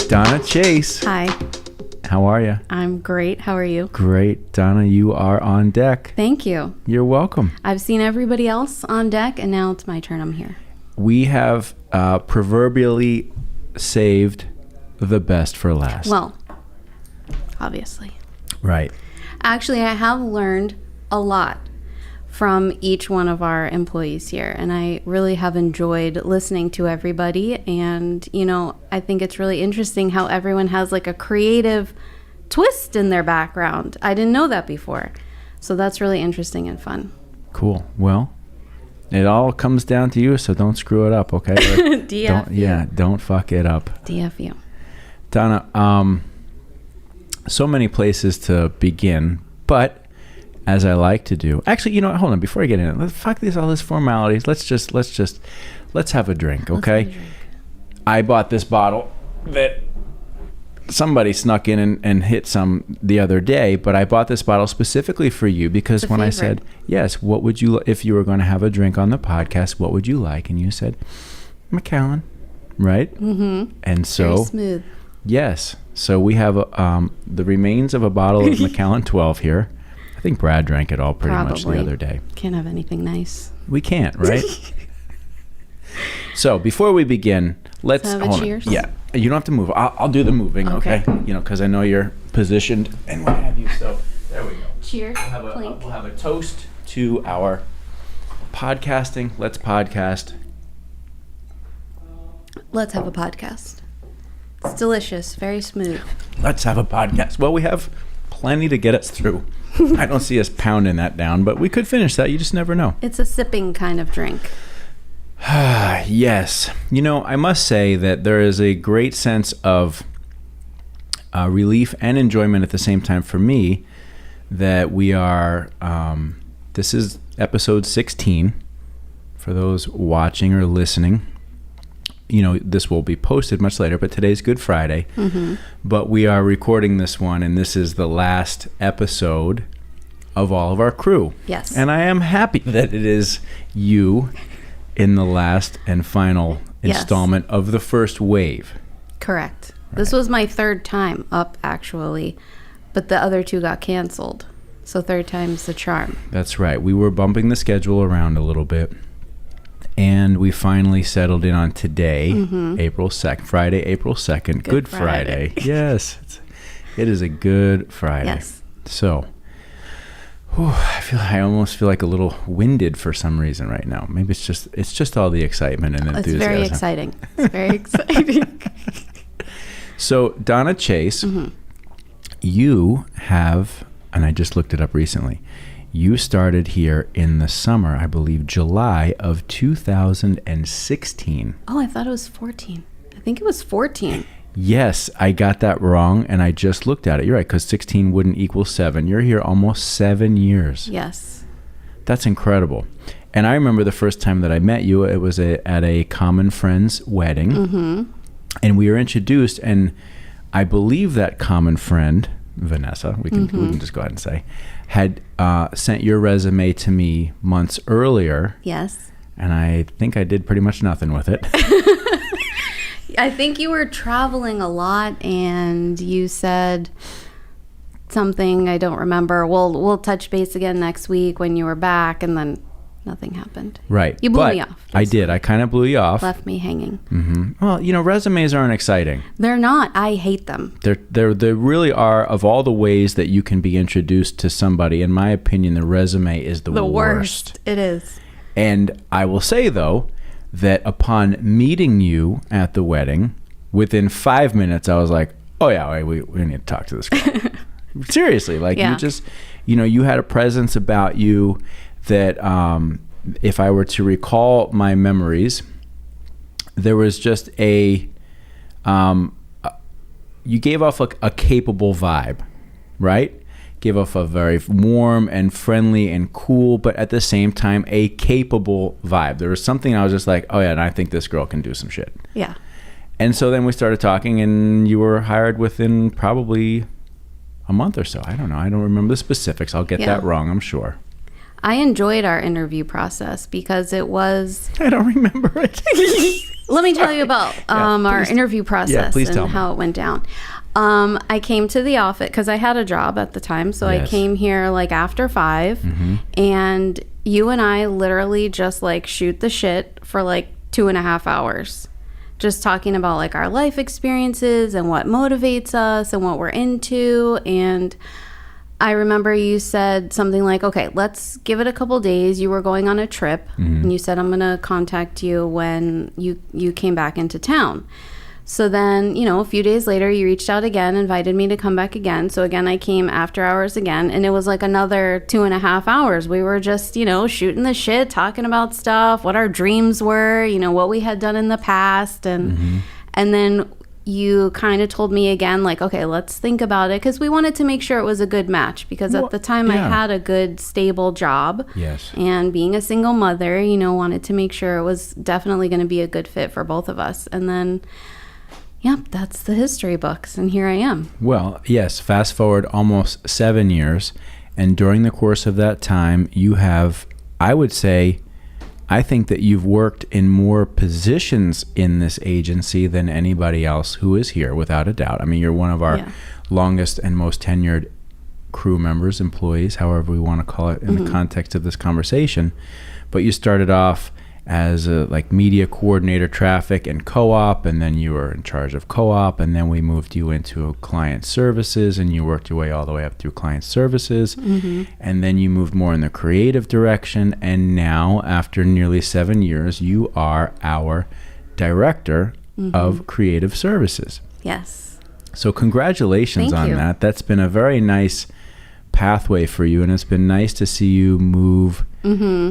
Donna Chase. Hi. How are you? I'm great. How are you? Great. Donna, you are on deck. Thank you. You're welcome. I've seen everybody else on deck, and now it's my turn. I'm here. We have proverbially saved the best for last. Well, obviously. Right. Actually, I have learned a lot from each one of our employees here, and I really have enjoyed listening to everybody. And, you know, I think it's really interesting how everyone has like a creative twist in their background. I didn't know that before. So that's really interesting and fun. Cool. Well, it all comes down to you, so don't screw it up, okay? DFU. Don't fuck it up. DFU. Donna, so many places to begin, but as I like to do, actually, you know what, hold on, before I get in it, fuck all this formalities. Let's have a drink, okay? I bought this bottle that somebody snuck in and hit some the other day, but I bought this bottle specifically for you because when I said, yes, what would you, if you were going to have a drink on the podcast, what would you like? And you said, Macallan, right? Mm-hmm. And so, very smooth. Yes. So we have the remains of a bottle of Macallan 12 here. I think Brad drank it all pretty much the other day. Can't have anything nice. We can't, right? So before we begin, let's have a cheers. Yeah, you don't have to move. I'll do the moving, okay? You know, because I know you're positioned and what have you. So there we go. Cheers. We'll have a toast to our podcasting. Let's podcast. Let's have a podcast. It's delicious, very smooth. Let's have a podcast. Well, we have plenty to get us through. I don't see us pounding that down, but we could finish that. You just never know. It's a sipping kind of drink. Yes. You know, I must say that there is a great sense of relief and enjoyment at the same time for me that we are, this is episode 16 for those watching or listening. You know, this will be posted much later, but today's Good Friday. Mm-hmm. But we are recording this one, and this is the last episode of all of our crew. Yes. And I am happy that it is you in the last and final installment of the first wave. Correct. Right. This was my third time up, actually, but the other two got canceled. So third time's the charm. That's right. We were bumping the schedule around a little bit. And we finally settled in on today, April 2nd, Friday, April 2nd, Good Friday. Yes, it is a Good Friday. Yes. So, I almost feel like a little winded for some reason right now. Maybe it's just all the excitement and enthusiasm. It's very exciting. It's very exciting. So, Donna Chase, you have, and I just looked it up recently, you started here in the summer, I believe, July of 2016. Oh, I thought it was 14. I think it was 14. Yes, I got that wrong, and I just looked at it. You're right, because 16 wouldn't equal 7. You're here almost 7 years. Yes. That's incredible. And I remember the first time that I met you, it was at a common friend's wedding, and we were introduced, and I believe that common friend, Vanessa, we can just go ahead and say, had sent your resume to me months earlier. Yes. And I think I did pretty much nothing with it. I think you were traveling a lot and you said something, I don't remember. We'll touch base again next week when you were back, and then nothing happened. Right. You blew me off. I did. I kind of blew you off. Left me hanging. Mm-hmm. Well, you know, resumes aren't exciting. They're not. I hate them. They really are. Of all the ways that you can be introduced to somebody, in my opinion, the resume is the worst. It is. And I will say, though, that upon meeting you at the wedding, within 5 minutes, I was like, oh, yeah, we need to talk to this girl. Seriously. Like, you just, you know, you had a presence about you that if I were to recall my memories, there was just you gave off a capable vibe, right? Gave off a very warm and friendly and cool, but at the same time, a capable vibe. There was something I was just like, oh yeah, and I think this girl can do some shit. Yeah. And so then we started talking, and you were hired within probably a month or so. I don't know. I don't remember the specifics. I'll get that wrong, I'm sure. I enjoyed our interview process because it was... I don't remember it. Let me tell you about our interview process and how it went down. I came to the office because I had a job at the time. So I came here like after 5 and you and I literally just like shoot the shit for like 2.5 hours. Just talking about like our life experiences and what motivates us and what we're into. And I remember you said something like, okay, let's give it a couple days. You were going on a trip and you said, I'm going to contact you when you came back into town. So then, a few days later, you reached out again, invited me to come back again. So again, I came after hours again, and it was like another 2.5 hours. We were just, shooting the shit, talking about stuff, what our dreams were, what we had done in the past. And then you kind of told me again, like, okay, let's think about it, because we wanted to make sure it was a good match, because at the time I had a good, stable job. Yes. And being a single mother, wanted to make sure it was definitely going to be a good fit for both of us. And then, that's the history books, and here I am. Well, yes, fast forward almost 7 years, and during the course of that time, you have, I think that you've worked in more positions in this agency than anybody else who is here, without a doubt. I mean, you're one of our longest and most tenured crew members, employees, however we want to call it in the context of this conversation. But you started off as a media coordinator, traffic and co-op, and then you were in charge of co-op, and then we moved you into client services, and you worked your way all the way up through client services, and then you moved more in the creative direction, and now after nearly 7 years, you are our director of creative services. Yes. So congratulations on that. That's been a very nice pathway for you, and it's been nice to see you move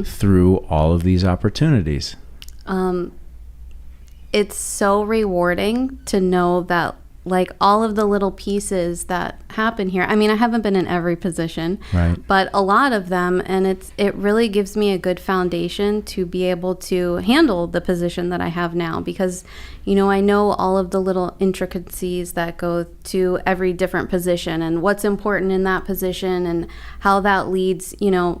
through all of these opportunities. It's so rewarding to know that like all of the little pieces that happen here. I mean, I haven't been in every position, but a lot of them, and it really gives me a good foundation to be able to handle the position that I have now, because I know all of the little intricacies that go to every different position and what's important in that position and how that leads,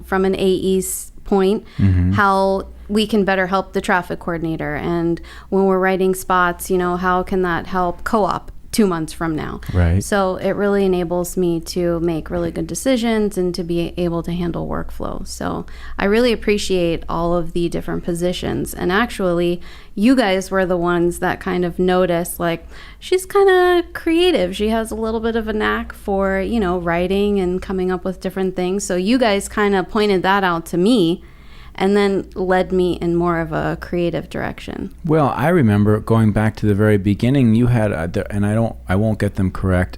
from an AE's point, how we can better help the traffic coordinator, and when we're writing spots, how can that help co-op 2 months from now. Right. So it really enables me to make really good decisions and to be able to handle workflow. So I really appreciate all of the different positions. And actually, you guys were the ones that kind of noticed, like, she's kind of creative. She has a little bit of a knack for, writing and coming up with different things. So you guys kind of pointed that out to me, and then led me in more of a creative direction. Well, I remember going back to the very beginning, you had, and I won't get them correct,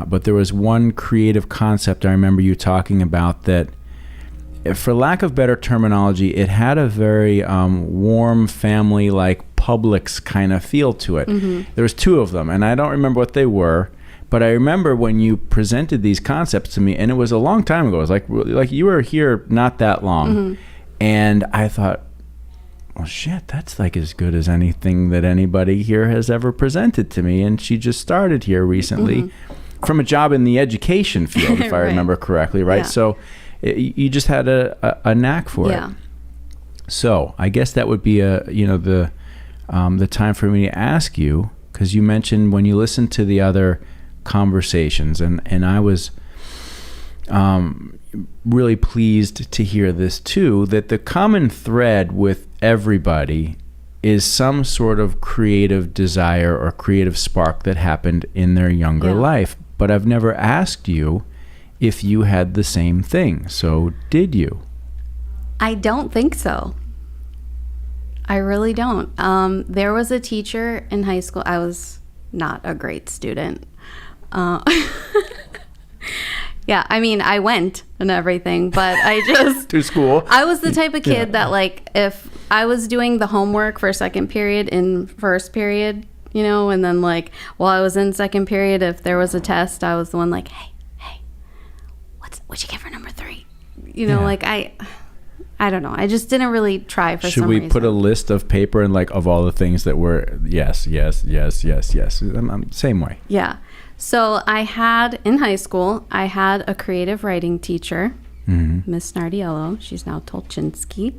but there was one creative concept I remember you talking about that, for lack of better terminology, it had a very warm family, like Publix kind of feel to it. There was 2 of them, and I don't remember what they were, but I remember when you presented these concepts to me, and it was a long time ago. It was like you were here not that long. And I thought, well, shit, that's like as good as anything that anybody here has ever presented to me. And she just started here recently from a job in the education field, if I remember correctly, right? Yeah. So you just had a knack for it. So I guess that would be the time for me to ask you, because you mentioned when you listened to the other conversations, and I was really pleased to hear this too, that the common thread with everybody is some sort of creative desire or creative spark that happened in their younger life. But I've never asked you if you had the same thing. So did you? I don't think so. I really don't. There was a teacher in high school. I was not a great student. Yeah, I mean, I went and everything, but I just... to school. I was the type of kid that, like, if I was doing the homework for second period in first period, and then, like, while I was in second period, if there was a test, I was the one like, hey, what'd you get for number 3? Like, I don't know. I just didn't really try for some reason. Should we put a list of paper and, like, of all the things that were yes. I'm same way. Yeah. So in high school, I had a creative writing teacher, Miss Nardiello. She's now Tolchinsky.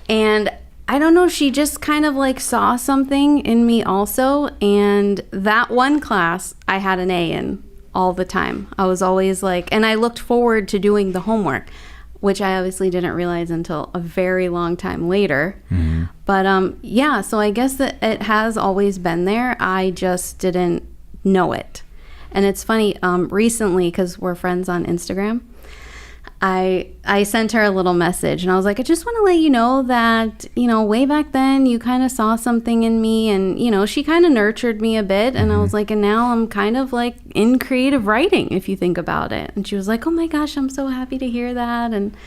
And I don't know, she just kind of like saw something in me also. And that one class I had an A in all the time. I was always like, and I looked forward to doing the homework, which I obviously didn't realize until a very long time later. Mm-hmm. But yeah, so I guess that it has always been there. I just didn't know it. And it's funny, recently, because we're friends on Instagram, I sent her a little message and I was like, I just want to let you know that, way back then you kind of saw something in me, and, she kind of nurtured me a bit. And I was like, and now I'm kind of like in creative writing, if you think about it. And she was like, oh my gosh, I'm so happy to hear that. And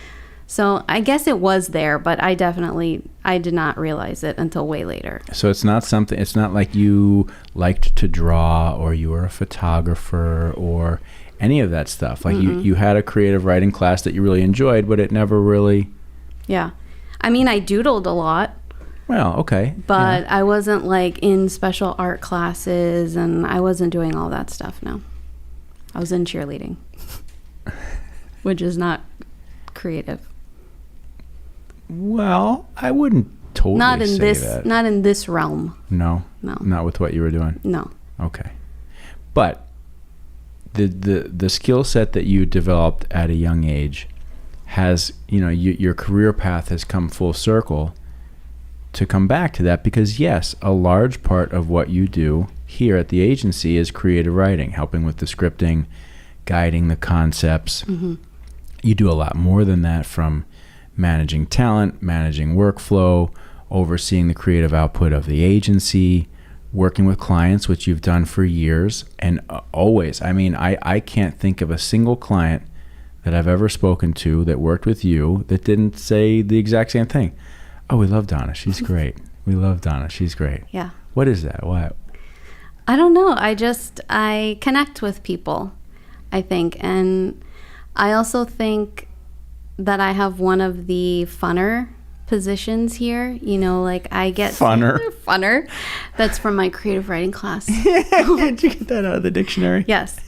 so I guess it was there, but I did not realize it until way later. So it's not like you liked to draw or you were a photographer or any of that stuff. Like you had a creative writing class that you really enjoyed, but it never really... Yeah. I mean, I doodled a lot. Well, okay. But yeah. I wasn't like in special art classes, and I wasn't doing all that stuff, no. I was in cheerleading, which is not creative. Well, I wouldn't totally say that. Not in this realm. No? Not with what you were doing? No. Okay. But the skill set that you developed at a young age has, your career path has come full circle to come back to that, because yes, a large part of what you do here at the agency is creative writing, helping with the scripting, guiding the concepts. Mm-hmm. You do a lot more than that, from managing talent, managing workflow, overseeing the creative output of the agency, working with clients, which you've done for years, and always. I mean, I can't think of a single client that I've ever spoken to that worked with you that didn't say the exact same thing. Oh, we love Donna. She's great. We love Donna. She's great. Yeah. What is that? What? I don't know. I connect with people, I think. And I also think that I have one of the funner positions here, like I get funner. That's from my creative writing class. Did you get that out of the dictionary? Yes.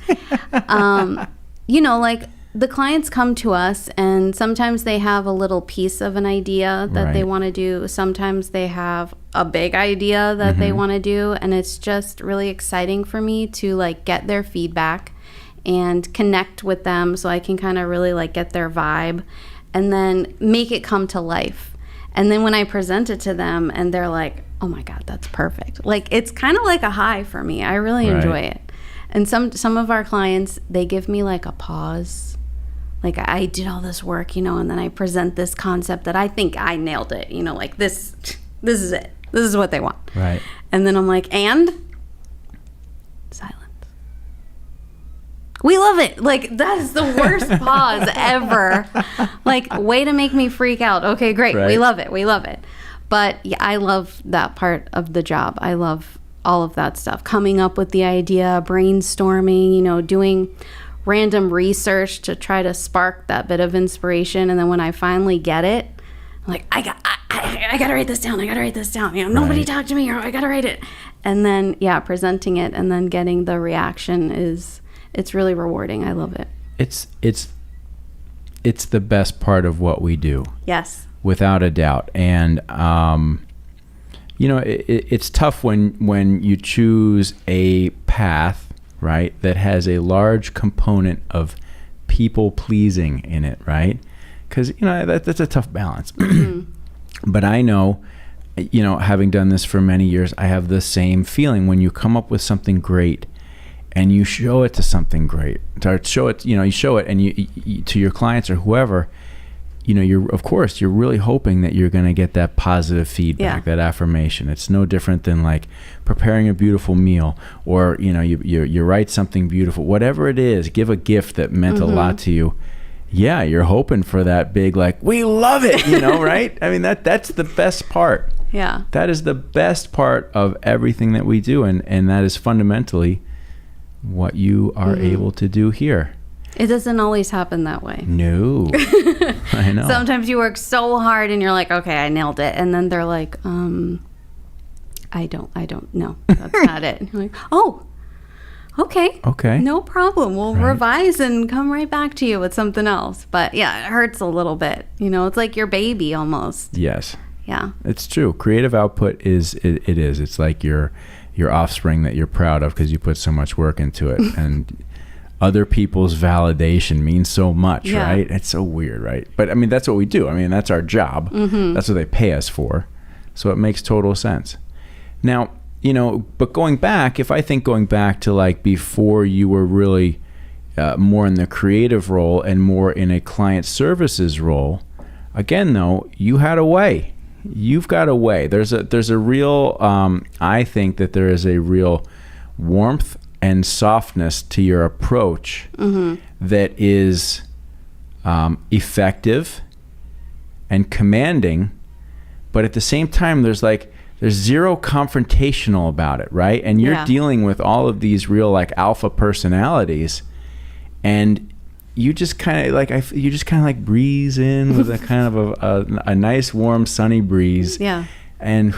Like the clients come to us, and sometimes they have a little piece of an idea that they want to do. Sometimes they have a big idea that they want to do, and it's just really exciting for me to like get their feedback and connect with them, so I can kind of really like get their vibe and then make it come to life. And then when I present it to them and they're like, oh my God, that's perfect. Like, it's kind of like a high for me. I really enjoy it. And some of our clients, they give me like a pause. Like, I did all this work, and then I present this concept that I think I nailed it. Like this is it. This is what they want. Right. And then I'm like, and silence. We love it. Like, that is the worst pause ever. Like, way to make me freak out. Okay, great. Right. We love it. But yeah, I love that part of the job. I love all of that stuff. Coming up with the idea, brainstorming, doing random research to try to spark that bit of inspiration. And then when I finally get it, I'm like, I gotta write this down. Nobody talk to me, or I gotta write it. And then, presenting it and then getting the reaction it's really rewarding. I love it. It's the best part of what we do. Yes. Without a doubt. And it's tough when you choose a path, right, that has a large component of people pleasing in it, right? Because that's a tough balance. But I know, having done this for many years, I have the same feeling when you come up with something great and you show it to something great, you show it and you to your clients or whoever, you're really hoping that you're going to get that positive feedback, that affirmation. It's no different than like preparing a beautiful meal, or you write something beautiful, whatever it is. Give a gift that meant a lot to you. Yeah, you're hoping for that big, like, we love it, right? I mean, that's the best part. Yeah, that is the best part of everything that we do, and that is fundamentally what you are able to do here. It doesn't always happen that way. No. I know. Sometimes you work so hard and you're like, okay, I nailed it. And then they're like, I don't know. That's not it. You're like, oh, okay. No problem. We'll revise and come right back to you with something else. But yeah, it hurts a little bit. It's like your baby almost. Yes. Yeah. It's true. Creative output is. It's like your offspring that you're proud of because you put so much work into it, and other people's validation means so much, right? It's so weird, right? But I mean, that's what we do. I mean, that's our job. That's what they pay us for. So it makes total sense. Now, but going back to like before you were really more in the creative role and more in a client services role, again, though, you had a way. You've got a way. There's a real, I think that there is a real warmth and softness to your approach that is effective and commanding, but at the same time, there's zero confrontational about it, right? And you're dealing with all of these real like alpha personalities, and you just kind of like breeze in with a kind of a nice warm sunny breeze, and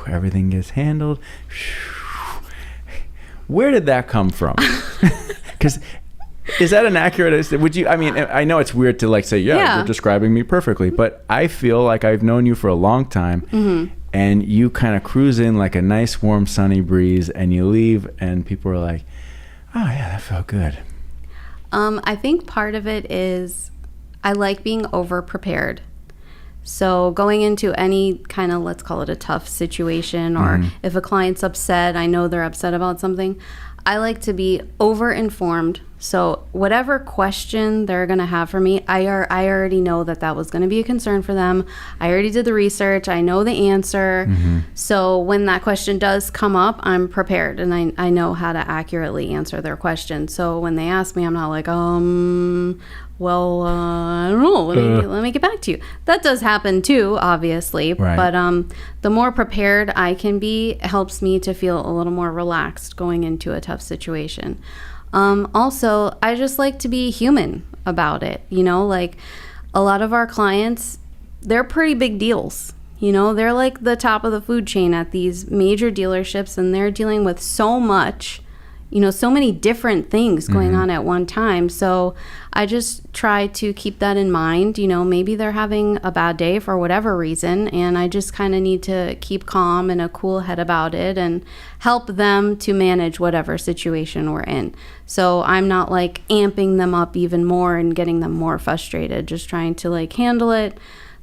everything gets handled. Where did that come from? Because is that an accurate? Would you? I mean, I know it's weird to like say, you're describing me perfectly, but I feel like I've known you for a long time, and you kind of cruise in like a nice, warm, sunny breeze, and you leave, and people are like, "Oh yeah, that felt good." I think part of it is I like being over prepared. So going into any kind of, let's call it a tough situation, or if a client's upset, I know they're upset about something, I like to be over informed. So whatever question they're going to have for me, I already know that was going to be a concern for them. I already did the research. I know the answer. So when that question does come up, I'm prepared, and I know how to accurately answer their question. So when they ask me, I'm not like, well, I don't know. Let me get back to you. That does happen too, obviously. Right. But the more prepared I can be, it helps me to feel a little more relaxed going into a tough situation. Also, I just like to be human about it. Like a lot of our clients, they're pretty big deals. They're like the top of the food chain at these major dealerships, and they're dealing with so much, so many different things going on at one time. So I just try to keep that in mind. Maybe they're having a bad day for whatever reason, and I just kind of need to keep calm and a cool head about it and help them to manage whatever situation we're in. So I'm not like amping them up even more and getting them more frustrated, just trying to like handle it.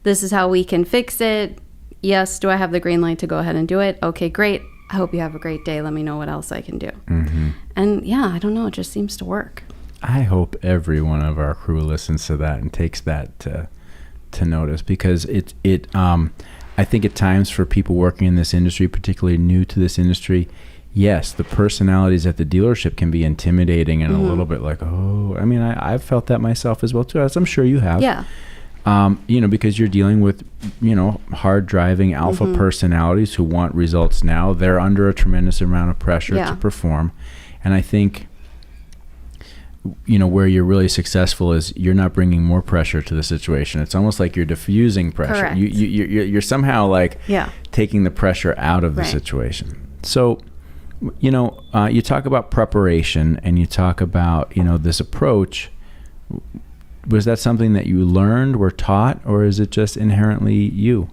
This is how we can fix it. Yes, do I have the green light to go ahead and do it? Okay, great. I hope you have a great day. Let me know what else I can do. And yeah, I don't know. It just seems to work. I hope every one of our crew listens to that and takes that to notice, because I think at times for people working in this industry, particularly new to this industry, yes, the personalities at the dealership can be intimidating and a little bit like, I mean, I've felt that myself as well too, as I'm sure you have. Yeah. Because you're dealing with, hard driving alpha personalities who want results now. They're under a tremendous amount of pressure to perform. And I think, where you're really successful is you're not bringing more pressure to the situation. It's almost like you're diffusing pressure. Correct. You're somehow like taking the pressure out of the situation. So, you talk about preparation and you talk about, this approach. Was that something that you learned, were taught, or is it just inherently you?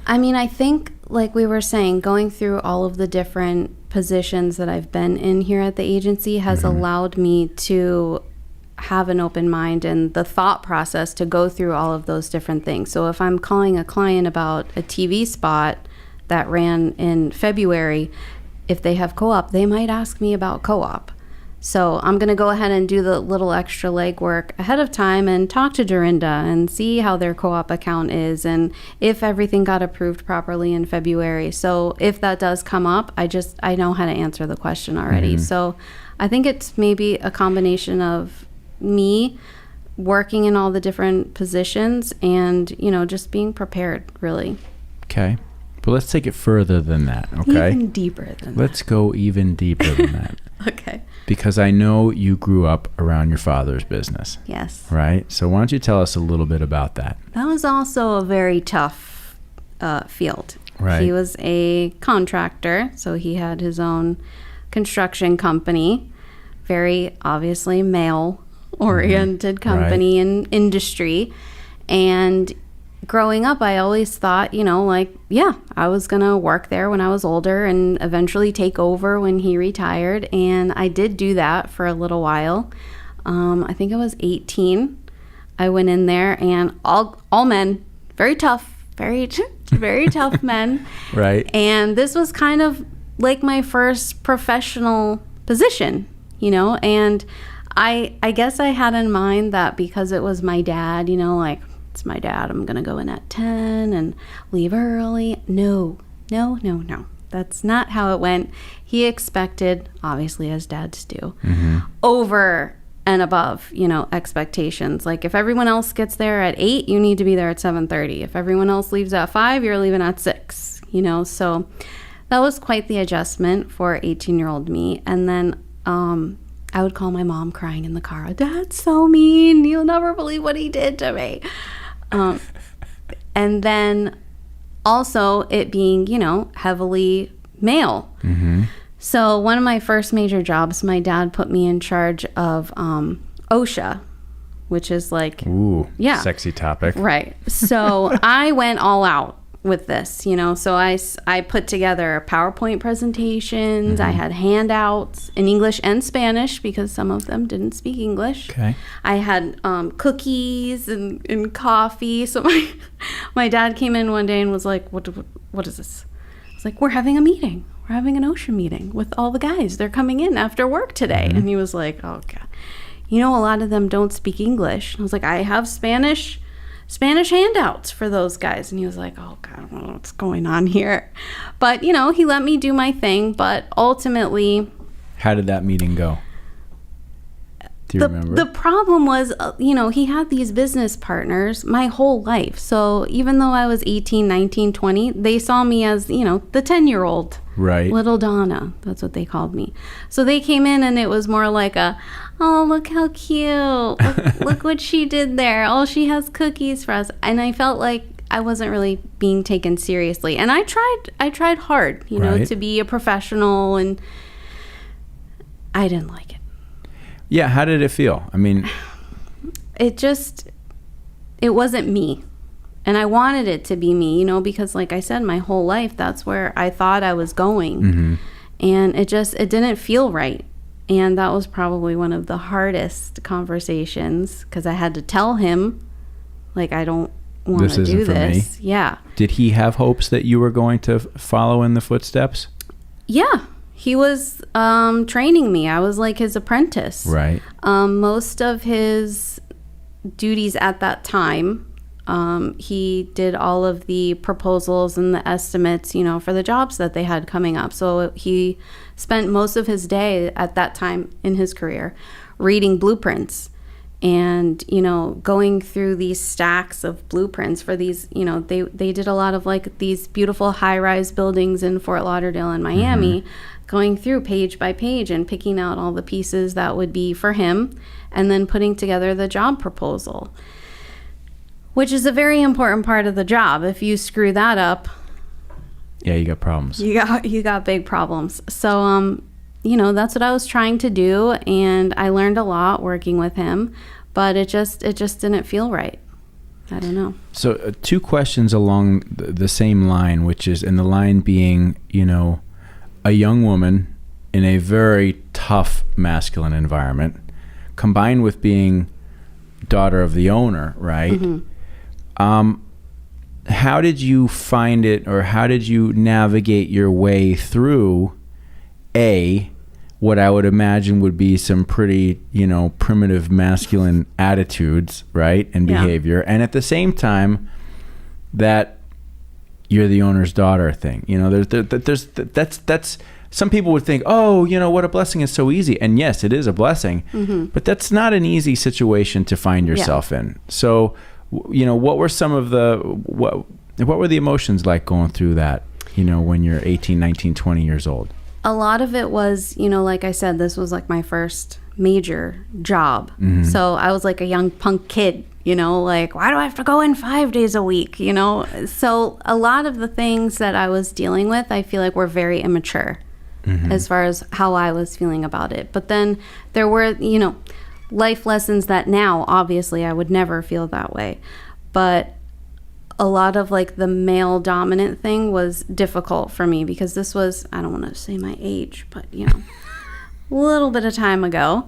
I mean, I think, like we were saying, going through all of the different positions that I've been in here at the agency has allowed me to have an open mind and the thought process to go through all of those different things. So if I'm calling a client about a TV spot that ran in February, if they have co-op, they might ask me about co-op. So I'm going to go ahead and do the little extra legwork ahead of time and talk to Dorinda and see how their co-op account is and if everything got approved properly in February. So if that does come up, I know how to answer the question already. So I think it's maybe a combination of me working in all the different positions and, just being prepared, really. Okay. But let's take it further than that, okay? Even deeper than that. Let's go even deeper than that. Okay. Because I know you grew up around your father's business. Yes. Right? So why don't you tell us a little bit about that? That was also a very tough field. Right. He was a contractor, so he had his own construction company, very obviously male-oriented company and industry. And growing up, I always thought, like, yeah, I was going to work there when I was older and eventually take over when he retired. And I did do that for a little while. I think I was 18. I went in there, and all men, very tough, very tough men. Right. And this was kind of like my first professional position, and I guess I had in mind that because it was my dad, like, it's my dad, I'm going to go in at 10 and leave early. No. That's not how it went. He expected, obviously, as dads do, over and above, expectations. Like, if everyone else gets there at 8, you need to be there at 7:30. If everyone else leaves at 5, you're leaving at 6, So that was quite the adjustment for 18-year-old me. And then I would call my mom crying in the car. Dad's so mean. You'll never believe what he did to me. And then also it being, heavily male. So one of my first major jobs, my dad put me in charge of OSHA, which is like, ooh, yeah, sexy topic. Right. So I went all out with this, so I put together PowerPoint presentations. I had handouts in English and Spanish because some of them didn't speak English. Okay. I had cookies and coffee. So my dad came in one day and was like, what is this? I was like, we're having a meeting. We're having an OSHA meeting with all the guys. They're coming in after work today. And he was like, oh God, a lot of them don't speak English. I was like, I have Spanish handouts for those guys. And he was like, oh God, I don't know what's going on here. But, he let me do my thing. But ultimately... How did that meeting go? Do you remember? The problem was, he had these business partners my whole life. So even though I was 18, 19, 20, they saw me as, the 10-year-old. Right. Little Donna. That's what they called me. So they came in and it was more like oh, look how cute. Look what she did there. Oh, she has cookies for us. And I felt like I wasn't really being taken seriously. And I tried hard, right, to be a professional, and I didn't like it. Yeah, how did it feel? I mean, it wasn't me. And I wanted it to be me, because like I said, my whole life, that's where I thought I was going. And it didn't feel right. And that was probably one of the hardest conversations, because I had to tell him, like, I don't want to do this. Yeah. Did he have hopes that you were going to follow in the footsteps? Yeah. He was training me. I was like his apprentice. Right. Most of his duties at that time, he did all of the proposals and the estimates, for the jobs that they had coming up. So he spent most of his day at that time in his career reading blueprints and, going through these stacks of blueprints for these, they did a lot of like these beautiful high-rise buildings in Fort Lauderdale and Miami, going through page by page and picking out all the pieces that would be for him and then putting together the job proposal, which is a very important part of the job. If you screw that up, yeah, you got problems. You got big problems. So, that's what I was trying to do, and I learned a lot working with him, but it just didn't feel right. I don't know. So, two questions along the same line, which is, and the line being, a young woman in a very tough masculine environment, combined with being daughter of the owner, right? How did you find it, or how did you navigate your way through what I would imagine would be some pretty, primitive masculine attitudes, right, and behavior, and at the same time that you're the owner's daughter thing? That's some people would think, oh, what a blessing, is so easy, and yes, it is a blessing, but that's not an easy situation to find yourself in. So, what were some of what were the emotions like going through that, when you're 18, 19, 20 years old? A lot of it was, like I said, this was like my first major job. So I was like a young punk kid, like, why do I have to go in 5 days a week? So a lot of the things that I was dealing with, I feel like were very immature as far as how I was feeling about it. But then there were, life lessons that now, obviously, I would never feel that way. But a lot of like the male dominant thing was difficult for me, because this was, I don't want to say my age, but you know, a little bit of time ago.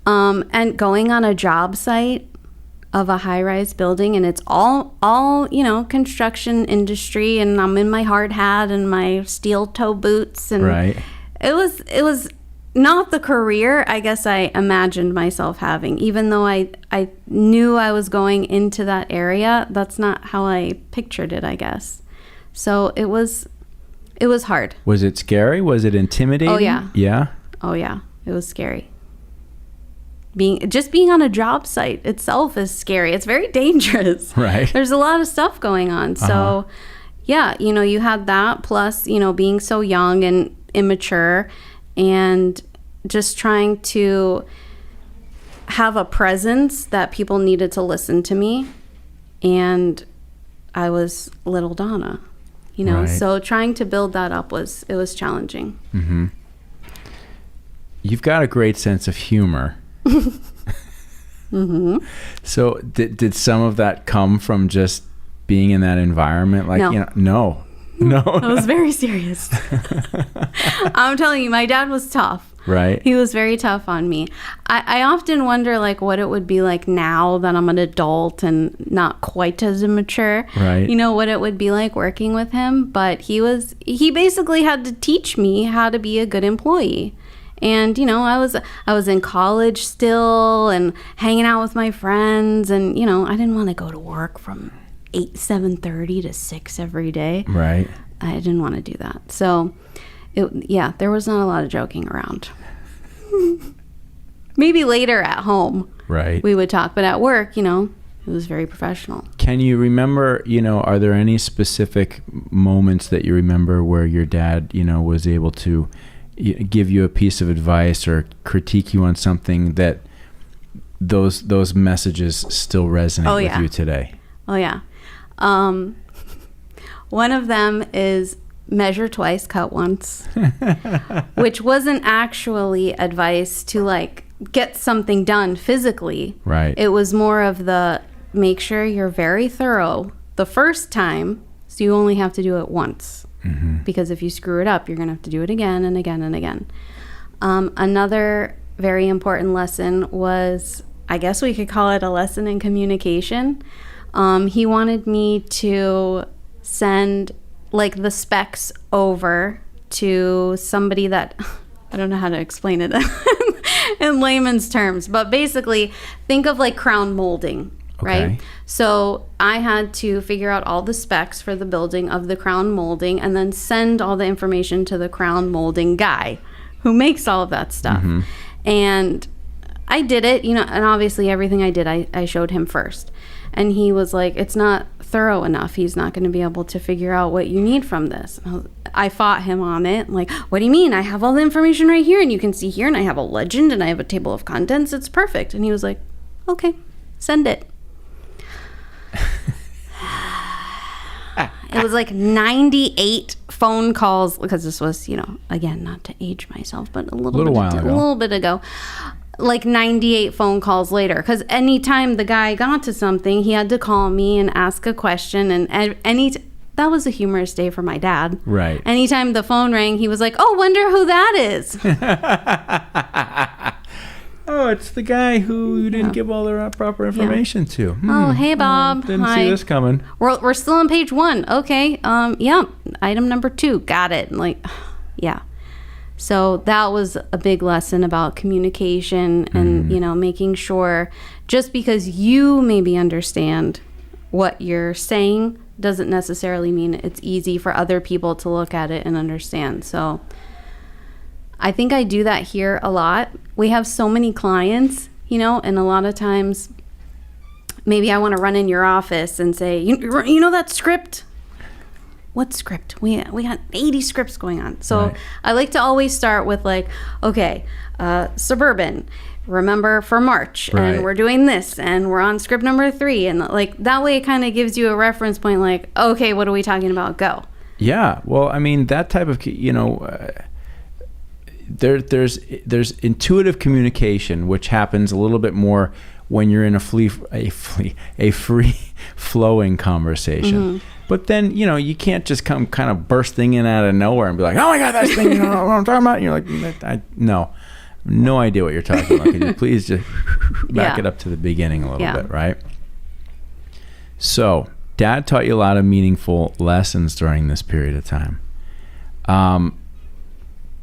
And going on a job site of a high-rise building, and it's all you know, construction industry, and I'm in my hard hat and my steel toe boots, and Right. it was not the career I guess I imagined myself having. Even though I knew I was going into that area, that's not how I pictured it, I guess. So it was hard. Was it scary? Was it intimidating? Oh, yeah. Yeah? Oh yeah, it was scary. Being on a job site itself is scary. It's very dangerous. Right. There's a lot of stuff going on. So yeah, you know, you had that, plus, you know, being so young and immature, and just trying to have a presence that people needed to listen to me. And I was little Donna, you know, Right. so trying to build that up was challenging. Mm-hmm. You've got a great sense of humor. Mm-hmm. So did some of that come from just being in that environment? Like, No. you know, no. It was very serious. I'm telling you, my dad was tough. Right. He was very tough on me. I often wonder like what it would be like now that I'm an adult and not quite as immature. Right. You know, what it would be like working with him. But he basically had to teach me how to be a good employee. And, you know, I was in college still and hanging out with my friends, and, you know, I didn't want to go to work from 7:30 to 6 every day. Right. I didn't want to do that. So, there was not a lot of joking around. Maybe later at home Right. we would talk, but at work, you know, it was very professional. Can you remember, you know, are there any specific moments that you remember where your dad, you know, was able to give you a piece of advice or critique you on something that those messages still resonate with you today? Oh, yeah. One of them is measure twice, cut once, which wasn't actually advice to like get something done physically. Right. It was more of the make sure you're very thorough the first time, so you only have to do it once. Mm-hmm. Because if you screw it up, you're going to have to do it again and again and again. Another very important lesson was, I guess we could call it a lesson in communication. He wanted me to send like the specs over to somebody that, I don't know how to explain it in layman's terms, but basically think of like crown molding. Okay. Right? So I had to figure out all the specs for the building of the crown molding, and then send all the information to the crown molding guy who makes all of that stuff. Mm-hmm. And I did it, you know, and obviously everything I did, I showed him first. And he was like, it's not thorough enough. He's not going to be able to figure out what you need from this. I fought him on it. Like, what do you mean? I have all the information right here, and you can see here, and I have a legend, and I have a table of contents. It's perfect. And he was like, okay, send it. It was like 98 phone calls, because this was, you know, again, not to age myself, but a little bit ago, like 98 phone calls later, because anytime the guy got to something, he had to call me and ask a question, and that was a humorous day for my dad. Right. Anytime the phone rang, he was like, oh, wonder who that is. Oh, it's the guy who you didn't give all the proper information to. Oh, hey, Bob. Didn't Hi. see this coming. We're still on page 1. Okay. Yeah. Item number 2. Got it. Like, yeah. So that was a big lesson about communication and, you know, making sure just because you maybe understand what you're saying doesn't necessarily mean it's easy for other people to look at it and understand. So I think I do that here a lot. We have so many clients, you know, and a lot of times maybe I want to run in your office and say, you know that script? What script? We got 80 scripts going on. So right. I like to always start with like, okay, Suburban, remember for March, right. And we're doing this, and we're on script number 3. And like that way it kind of gives you a reference point like, okay, what are we talking about? Go. Yeah. Well, I mean, that type of, you know, there's intuitive communication, which happens a little bit more when you're in a free flowing conversation. But then, you know, you can't just come kind of bursting in out of nowhere and be like, oh my God, that's thing, you know what I'm talking about? And you're like, no idea what you're talking about. Could you please just back it up to the beginning a little bit, right? So Dad taught you a lot of meaningful lessons during this period of time.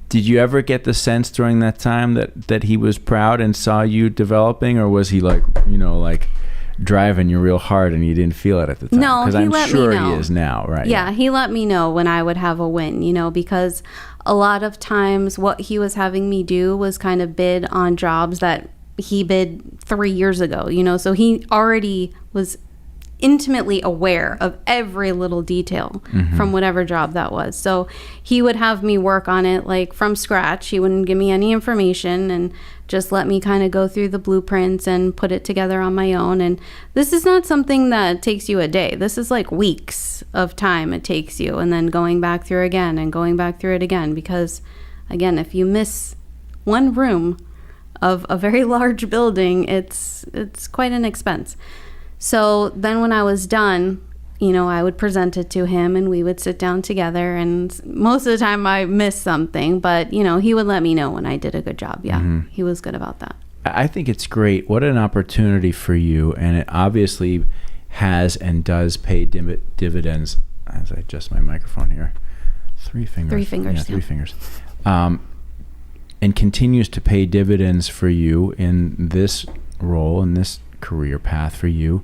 Did you ever get the sense during that time that he was proud and saw you developing, or was he like, you know, like driving you real hard and you didn't feel it at the time? No, because I'm sure he is now, right? Yeah, he let me know when I would have a win, you know, because a lot of times what he was having me do was kind of bid on jobs that he bid 3 years ago, you know, so he already was intimately aware of every little detail from whatever job that was. So he would have me work on it like from scratch. He wouldn't give me any information and just let me kind of go through the blueprints and put it together on my own. And this is not something that takes you a day. This is like weeks of time it takes you, and then going back through again and going back through it again, because again, if you miss one room of a very large building, it's quite an expense. So then when I was done, you know, I would present it to him and we would sit down together, and most of the time I missed something, but you know, he would let me know when I did a good job. Yeah, he was good about that. I think it's great. What an opportunity for you. And it obviously has and does pay dividends. As I adjust my microphone here, three fingers. Yeah, three fingers. And continues to pay dividends for you in this role, in this career path for you.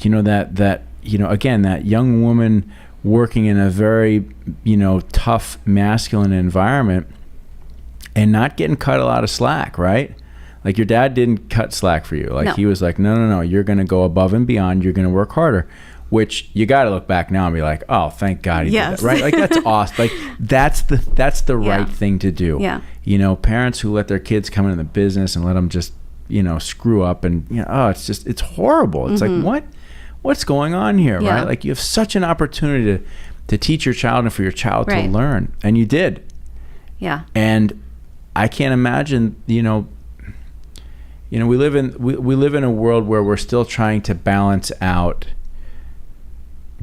You know, that you know, again, that young woman working in a very, you know, tough masculine environment and not getting cut a lot of slack, right? Like your dad didn't cut slack for you. Like he was like, no, you're going to go above and beyond. You're going to work harder, which you got to look back now and be like, oh, thank God he did that, right? Like that's awesome. Like that's the right thing to do. Yeah. You know, parents who let their kids come into the business and let them just, you know, screw up and, you know, it's horrible. It's like, what's going on here, right? Like you have such an opportunity to teach your child and for your child to learn, and you did. Yeah. And I can't imagine, we live in a world where we're still trying to balance out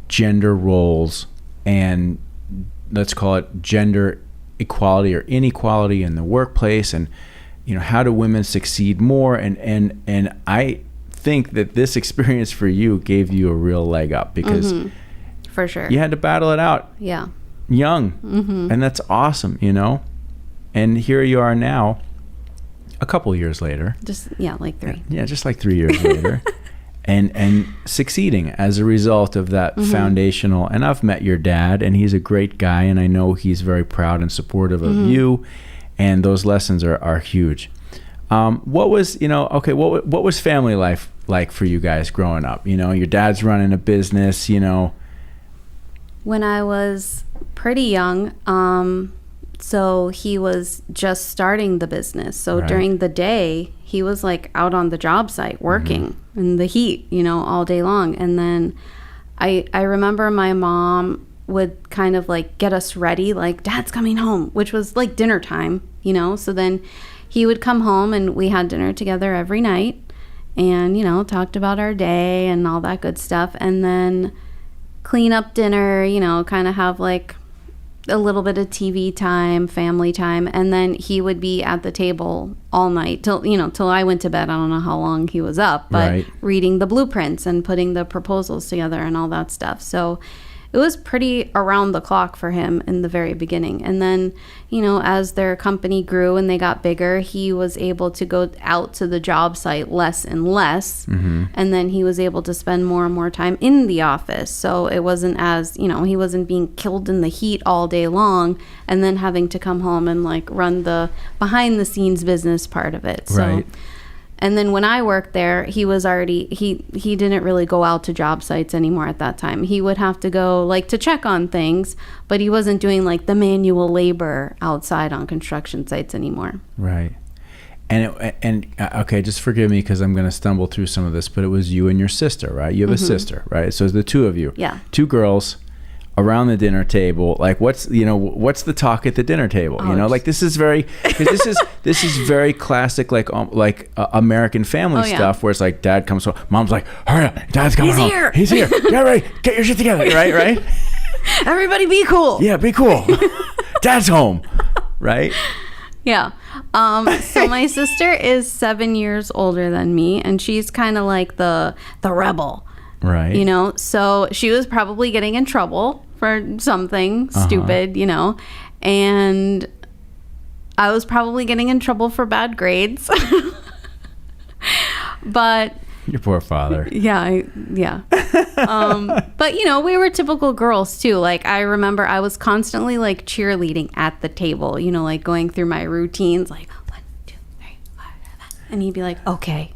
gender roles and let's call it gender equality or inequality in the workplace, and you know, how do women succeed more? And I think that this experience for you gave you a real leg up because for sure you had to battle it out young, and that's awesome, you know. And here you are now, a couple years later, just like 3 years later, and succeeding as a result of that foundational. And I've met your dad, and he's a great guy, and I know he's very proud and supportive of you. And those lessons are huge. What was family life like for you guys growing up? You know, your dad's running a business, you know. When I was pretty young, so he was just starting the business. So during the day, he was like out on the job site working in the heat, you know, all day long. And then I remember my mom would kind of like get us ready, like Dad's coming home, which was like dinner time, you know. So then he would come home and we had dinner together every night and, you know, talked about our day and all that good stuff, and then clean up dinner, you know, kind of have like a little bit of TV time, family time, and then he would be at the table all night till I went to bed. I don't know how long he was up, but reading the blueprints and putting the proposals together and all that stuff. So it was pretty around the clock for him in the very beginning. And then, you know, as their company grew and they got bigger, he was able to go out to the job site less and less. And then he was able to spend more and more time in the office. So it wasn't as, you know, he wasn't being killed in the heat all day long and then having to come home and like run the behind the scenes business part of it. So and then when I worked there, he was already, he didn't really go out to job sites anymore at that time. He would have to go like to check on things, but he wasn't doing like the manual labor outside on construction sites anymore. Right. And okay, just forgive me because I'm going to stumble through some of this, but it was you and your sister, right? You have a sister, right? So it's the two of you. Yeah. Two girls. around the dinner table, like what's the talk at the dinner table? Like this is very, 'cause this is very classic, like American family stuff, where it's like dad comes home, mom's like, hurry up, dad's coming home. He's here. Get ready, get your shit together, right? Everybody be cool. Yeah, be cool. Dad's home, right? Yeah. So my sister is 7 years older than me, and she's kind of like the rebel. Right. So she was probably getting in trouble for something stupid, and I was probably getting in trouble for bad grades. But your poor father. Yeah. But we were typical girls too. Like I remember I was constantly like cheerleading at the table, like going through my routines, like 1, 2, 3, 4, 5. And he'd be like, okay,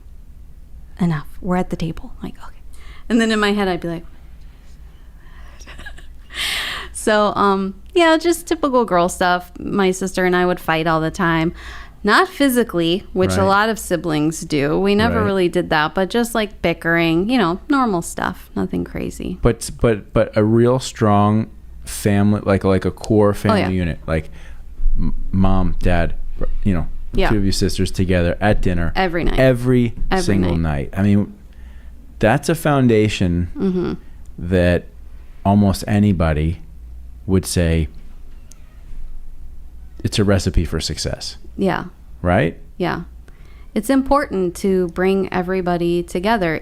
enough. We're at the table. I'm like, okay. And then in my head, I'd be like, so, just typical girl stuff. My sister and I would fight all the time. Not physically, which a lot of siblings do. We never really did that, but just like bickering, normal stuff, nothing crazy. But a real strong family, like a core family unit, like mom, dad, two of you sisters together at dinner every night, every single night. I mean, that's a foundation that almost anybody would say it's a recipe for success. Yeah. Right? Yeah. It's important to bring everybody together.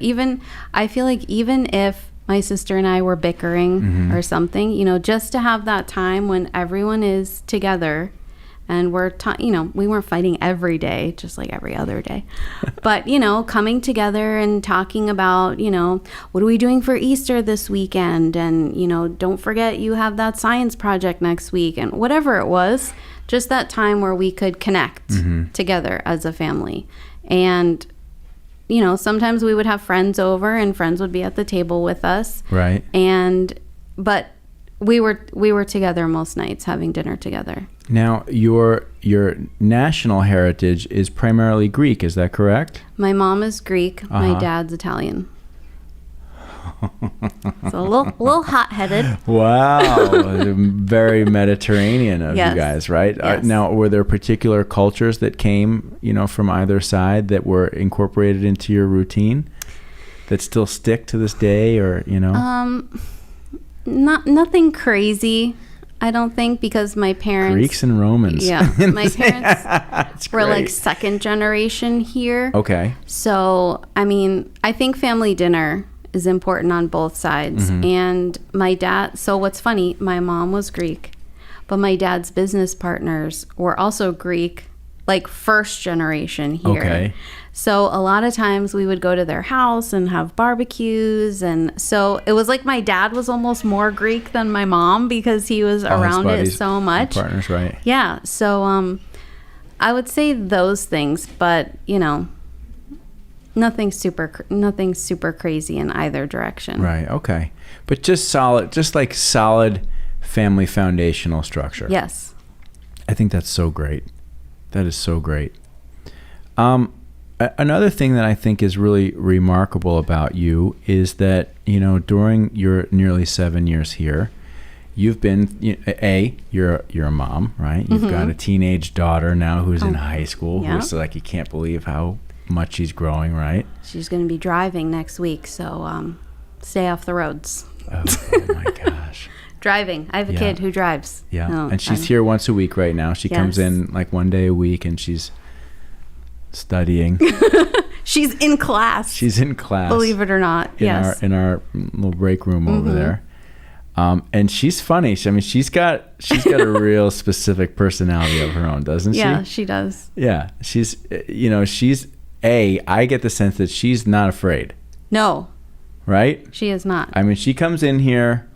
I feel like even if my sister and I were bickering or something, just to have that time when everyone is together and we weren't fighting every day, just like every other day. But, coming together and talking about, what are we doing for Easter this weekend? And, don't forget you have that science project next week, and whatever it was, just that time where we could connect together as a family. And, sometimes we would have friends over and friends would be at the table with us. Right. But we were together most nights having dinner together. Now, your national heritage is primarily Greek, is that correct? My mom is Greek. My dad's Italian. So a little hot-headed. Wow. Very Mediterranean of Yes. you guys, right? Yes. Now, were there particular cultures that came, from either side that were incorporated into your routine that still stick to this day, or, Nothing crazy, I don't think, because my parents... Greeks and Romans. Yeah. My parents were like second generation here. Okay. So, I think family dinner is important on both sides. And my dad... So what's funny, my mom was Greek, but my dad's business partners were also Greek, like first generation here. Okay. So a lot of times we would go to their house and have barbecues. And so it was like my dad was almost more Greek than my mom because he was around it so much. Partners, right. Yeah. So I would say those things, but, nothing super crazy in either direction. Right. Okay. But just solid family foundational structure. Yes. I think that's so great. That is so great. Another thing that I think is really remarkable about you is that, during your nearly 7 years here, you've been, you're a mom, right? You've got a teenage daughter now who's in high school, who's like, you can't believe how much she's growing, right? She's going to be driving next week, so stay off the roads. Oh my gosh. Driving. I have a kid who drives. Yeah. And she's here once a week right now. She comes in like one day a week, and she's studying. She's in class. Believe it or not. In our little break room over there. And she's funny. She's got a real specific personality of her own, doesn't she? Yeah, she does. Yeah. She's I get the sense that she's not afraid. No. Right? She is not. She comes in here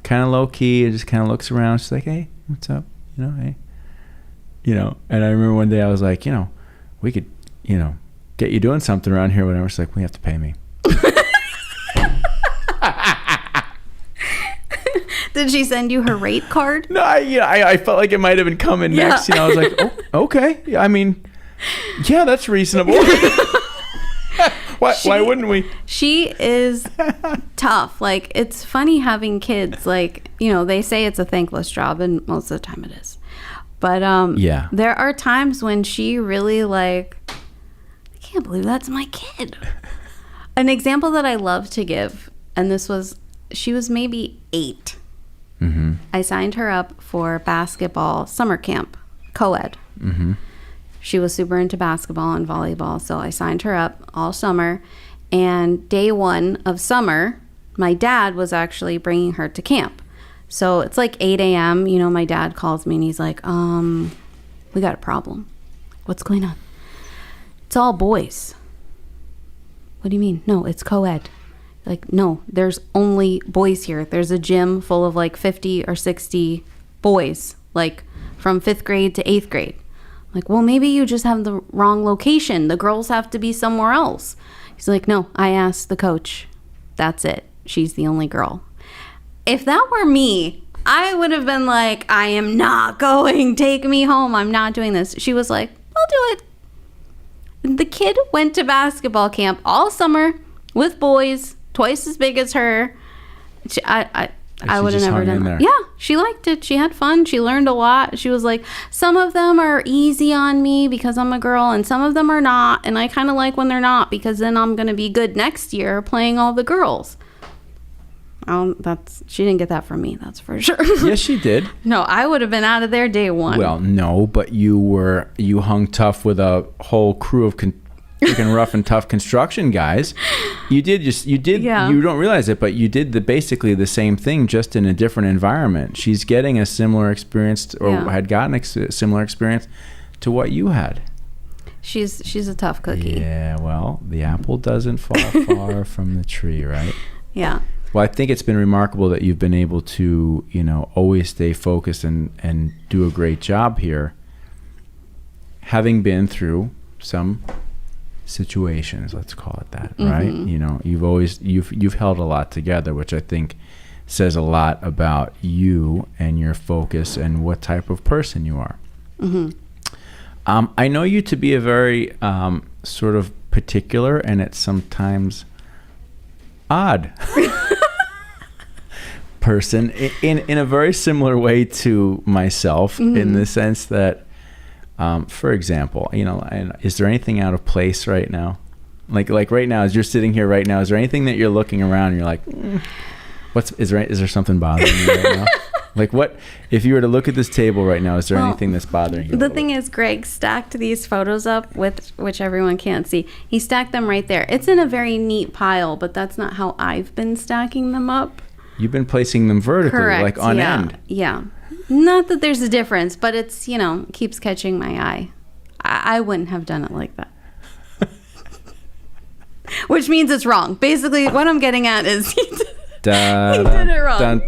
kind of low key and just kind of looks around. She's like, hey, what's up? Hey. And I remember one day I was like, we could, get you doing something around here, whatever. She's like, we have to pay me. Did she send you her rate card? No, I felt like it might have been coming next. I was like, oh, okay. Yeah, that's reasonable. Why wouldn't we? She is tough. Like, it's funny having kids. Like, they say it's a thankless job, and most of the time it is. But there are times when she really I can't believe that's my kid. An example that I love to give, and she was maybe 8. Mm-hmm. I signed her up for basketball summer camp, co-ed. Mm-hmm. She was super into basketball and volleyball, so I signed her up all summer. And day 1 of summer, my dad was actually bringing her to camp. So it's 8 a.m. My dad calls me and he's like, we got a problem. What's going on? It's all boys. What do you mean? No, it's co-ed. No, there's only boys here. There's a gym full of 50 or 60 boys, from 5th grade to 8th grade. I'm well, maybe you just have the wrong location. The girls have to be somewhere else. He's like, no, I asked the coach. That's it. She's the only girl. If that were me, I would have been I am not going. Take me home. I'm not doing this. She was like, I'll do it. The kid went to basketball camp all summer with boys, twice as big as her. I would have never done that. Yeah, she liked it. She had fun. She learned a lot. She was like, some of them are easy on me because I'm a girl, and some of them are not. And I kind of like when they're not, because then I'm going to be good next year playing all the girls. She didn't get that from me, that's for sure. Yes, she did. No, I would have been out of there day 1. Well, no, but you hung tough with a whole crew of freaking rough and tough construction guys. You did. Yeah. You don't realize it, but you did basically the same thing, just in a different environment. She's getting a similar experience, or had gotten a similar experience to what you had. She's a tough cookie. Yeah. Well, the apple doesn't fall far from the tree, right? Yeah. Well, I think it's been remarkable that you've been able to, always stay focused and do a great job here, having been through some situations, let's call it that, right? Mm-hmm. You've held a lot together, which I think says a lot about you and your focus and what type of person you are. Mm-hmm. I know you to be a very sort of particular, and it's sometimes odd person in a very similar way to myself. Mm-hmm. In the sense that for example, is there anything out of place right now? Like right now, as you're sitting here right now, is there anything that you're looking around and you're like, is there something bothering you right now? What if you were to look at this table right now, is there anything that's bothering you? The thing is, Greg stacked these photos up, which everyone can't see. He stacked them right there. It's in a very neat pile, but that's not how I've been stacking them up. You've been placing them vertically. Correct. On end. Yeah. Not that there's a difference, but it's, keeps catching my eye. I wouldn't have done it like that. Which means it's wrong. Basically, what I'm getting at is he did it wrong.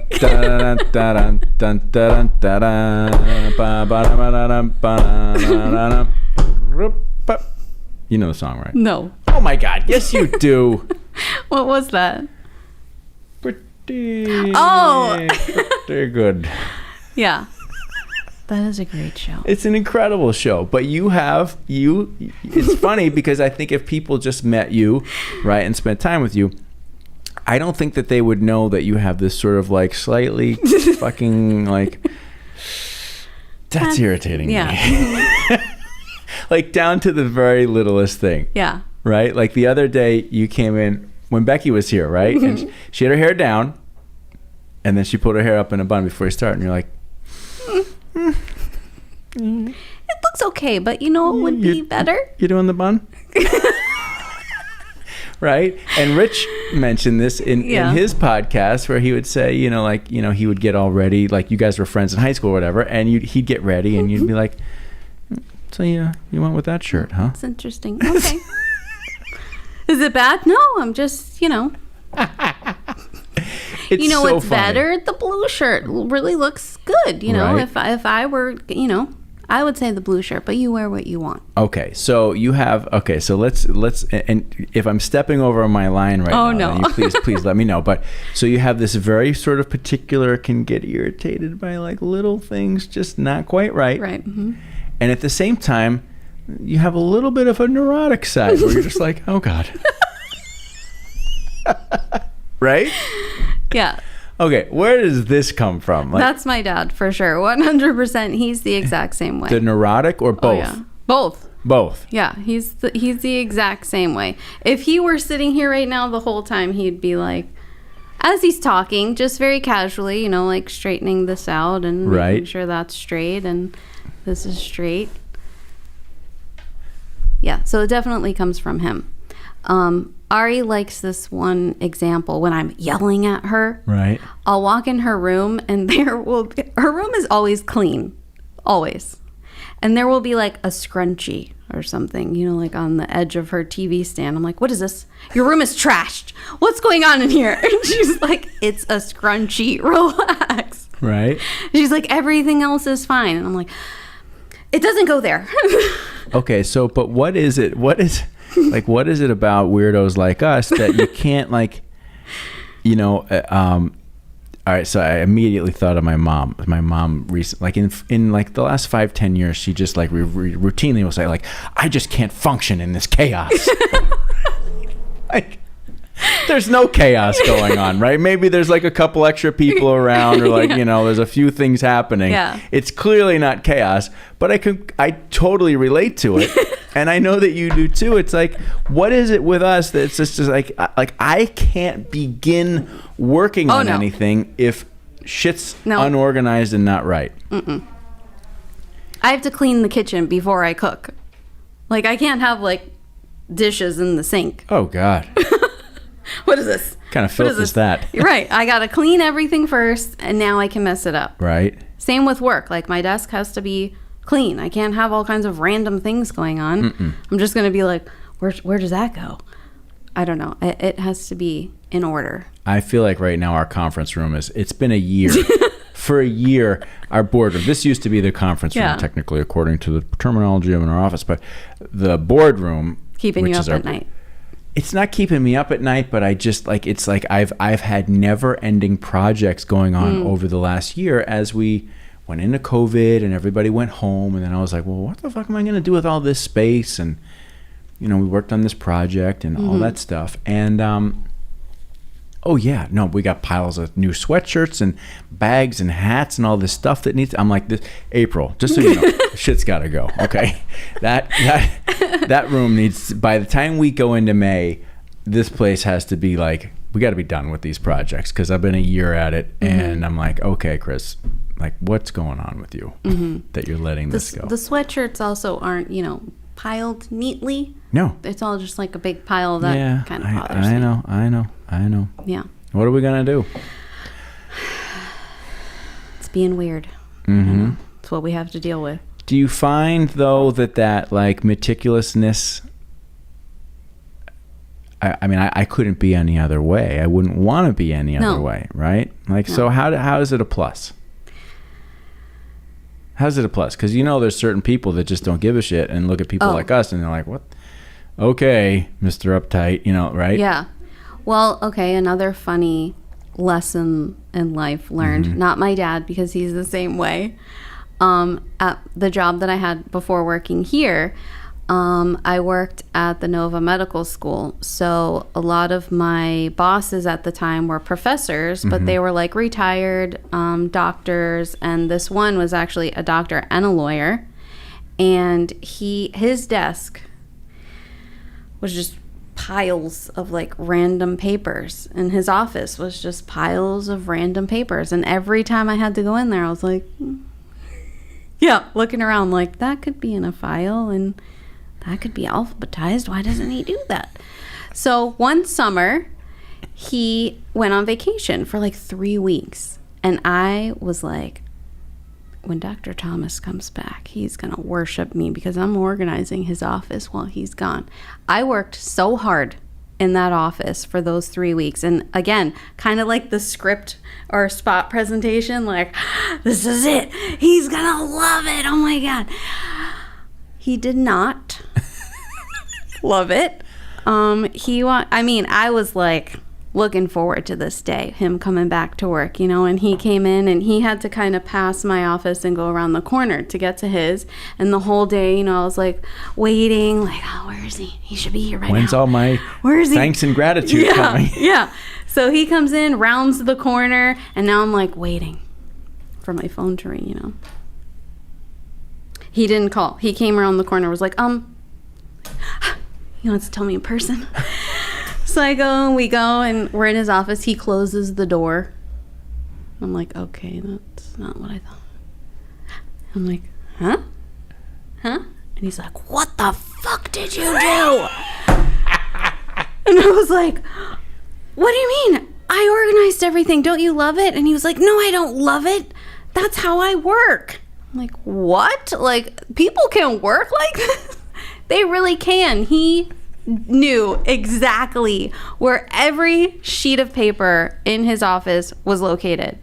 You know the song, right? No. Oh my God. Yes, you do. What was that? Pretty good. Yeah. That is a great show. It's an incredible show. But it's funny because I think if people just met you, right, and spent time with you, I don't think that they would know that you have this sort of slightly fucking that's irritating me. Down to the very littlest thing. Yeah. Right? The other day you came in when Becky was here, right? And she had her hair down, and then she put her hair up in a bun before you start, and you're like, it looks okay, but what would be better? You doing the bun? Right? And Rich mentioned this in his podcast, where he would say, he would get all ready, you guys were friends in high school or whatever, and he'd get ready, and you'd be like, so you went with that shirt, huh? That's interesting. Okay. Is it bad? No, I'm just, It's so what's funny. better? The blue shirt really looks good. Right. If I were, I would say the blue shirt, but you wear what you want. Okay, so so let's and if I'm stepping over my line right now, no. then you please let me know. But so you have this very sort of particular, can get irritated by little things just not quite right. Right. Mm-hmm. And at the same time, you have a little bit of a neurotic side where you're just oh God. Right? Yeah. Okay, where does this come from? Like, That's my dad for sure. 100%. He's the exact same way. the neurotic or both? Oh, yeah. Both. Both. Yeah, he's the exact same way. If he were sitting here right now the whole time, he'd be like, as he's talking, just very casually, you know, like straightening this out and making sure that's straight and this is straight. Yeah, so it definitely comes from him. Ari likes this one example when I'm yelling at her. Right. I'll walk in her room and her room is always clean. Always. And there will be like a scrunchie or something, you know, like on the edge of her TV stand. I'm like, what is this? Your room is trashed. What's going on in here? And she's like, it's a scrunchie. Relax. Right. She's like, everything else is fine. And I'm like, it doesn't go there. Okay, so, but what is it about weirdos like us that you can't, like, you know, all right, so I immediately thought of my mom. My mom recently, like in like the last 5-10 years, she just like routinely will say like, I just can't function in this chaos. Like, there's no chaos going on, right? Maybe there's like a couple extra people around, or like, you know, there's a few things happening. Yeah. It's clearly not chaos, but I totally relate to it. And I know that you do too. It's like, what is it with us that's just like I can't begin working on anything if shit's unorganized and not right. Mm-mm. I have to clean the kitchen before I cook. Like, I can't have like dishes in the sink. Oh God. What is this? What kind of filth is that? Right. I got to clean everything first, and now I can mess it up. Right. Same with work. Like, my desk has to be clean. I can't have all kinds of random things going on. Mm-mm. I'm just going to be like, where does that go? I don't know. It has to be in order. I feel like right now our conference room it's been a year. For a year, our boardroom, this used to be the conference room, technically, according to the terminology of in our office, but the boardroom, keeping you up at night. It's not keeping me up at night, but I just like, it's like I've had never ending projects going on over the last year as we went into COVID and everybody went home. And then I was like, well, what the fuck am I going to do with all this space? And, you know, we worked on this project and all that stuff. And, we got piles of new sweatshirts and bags and hats and all this stuff that needs, I'm like, this April, just so you know, shit's got to go. Okay. That room needs, by the time we go into May, this place has to be like, we got to be done with these projects, because I've been a year at it. And I'm like, okay, Chris, like, what's going on with you that you're letting this go? The sweatshirts also aren't, you know, piled neatly. No. It's all just like a big pile that kind of bothers me. I know. Yeah. What are we going to do? It's being weird. Mm-hmm. It's what we have to deal with. Do you find, though, that like meticulousness, I mean, I couldn't be any other way. I wouldn't want to be any other way, right? Like, so how is it a plus? How's it a plus? Because, you know, there's certain people that just don't give a shit and look at people like us and they're like, what? Okay, Mr. Uptight, you know, right? Yeah. Well, okay, another funny lesson in life learned. Not my dad, because he's the same way. At the job that I had before working here, I worked at the Nova Medical School. So a lot of my bosses at the time were professors, but they were like retired doctors. And this one was actually a doctor and a lawyer. And his desk was just piles of like random papers, and his office was just piles of random papers. And every time I had to go in there, I was like, looking around like, that could be in a file and that could be alphabetized. Why doesn't he do that? So one summer, he went on vacation for like 3 weeks. And I was like, when Dr. Thomas comes back, he's going to worship me because I'm organizing his office while he's gone. I worked so hard in that office for those 3 weeks. And again, kind of like the script or spot presentation, like, this is it. He's going to love it. Oh my God. He did not love it. I was like looking forward to this day, him coming back to work, you know, and he came in and he had to kind of pass my office and go around the corner to get to his. And the whole day, you know, I was like waiting, like, oh, where is he? He should be here right now. When's all my where is he? Thanks and gratitude coming? Yeah. So So he comes in, rounds the corner, and now I'm like waiting for my phone to ring, you know. He didn't call. He came around the corner, was like, he wants to tell me in person. So I go, and we go, and we're in his office. He closes the door. I'm like, okay, that's not what I thought. I'm like, huh? And he's like, what the fuck did you do? And I was like, what do you mean? I organized everything. Don't you love it? And he was like, no, I don't love it. That's how I work. I'm like, what? Like, people can work like this? They really can. He knew exactly where every sheet of paper in his office was located.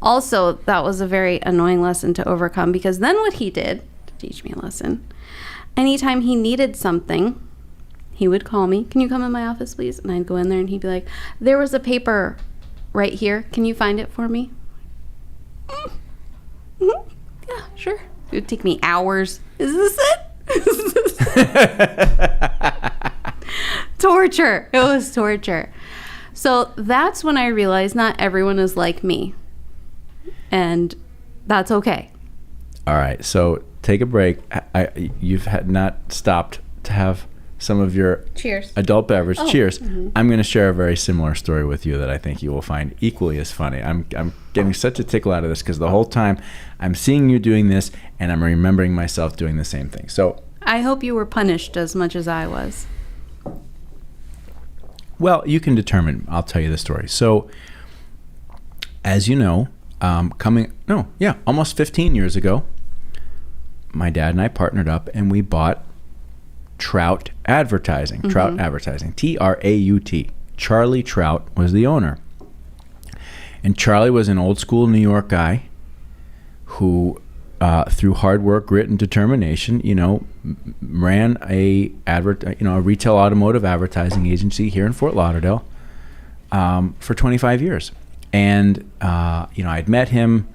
Also, that was a very annoying lesson to overcome, because then what he did to teach me a lesson, anytime he needed something, he would call me, can you come in my office, please? And I'd go in there and he'd be like, there was a paper right here. Can you find it for me? Mm-hmm. Yeah, sure. It would take me hours. Is this it? Torture. It was torture. So that's when I realized not everyone is like me. And that's okay. All right. So take a break. You've not stopped to have some of your cheers adult beverage. Oh, cheers. Mm-hmm. I'm going to share a very similar story with you that I think you will find equally as funny. I'm getting such a tickle out of this because the whole time I'm seeing you doing this and I'm remembering myself doing the same thing. So I hope you were punished as much as I was. Well, you can determine. I'll tell you the story. So as you know, almost 15 years ago, my dad and I partnered up and we bought Trout Advertising. Mm-hmm. Trout Advertising. T-R-A-U-T. Charlie Trout was the owner. And Charlie was an old school New York guy who, through hard work, grit, and determination, ran a retail automotive advertising agency here in Fort Lauderdale for 25 years. And, I'd met him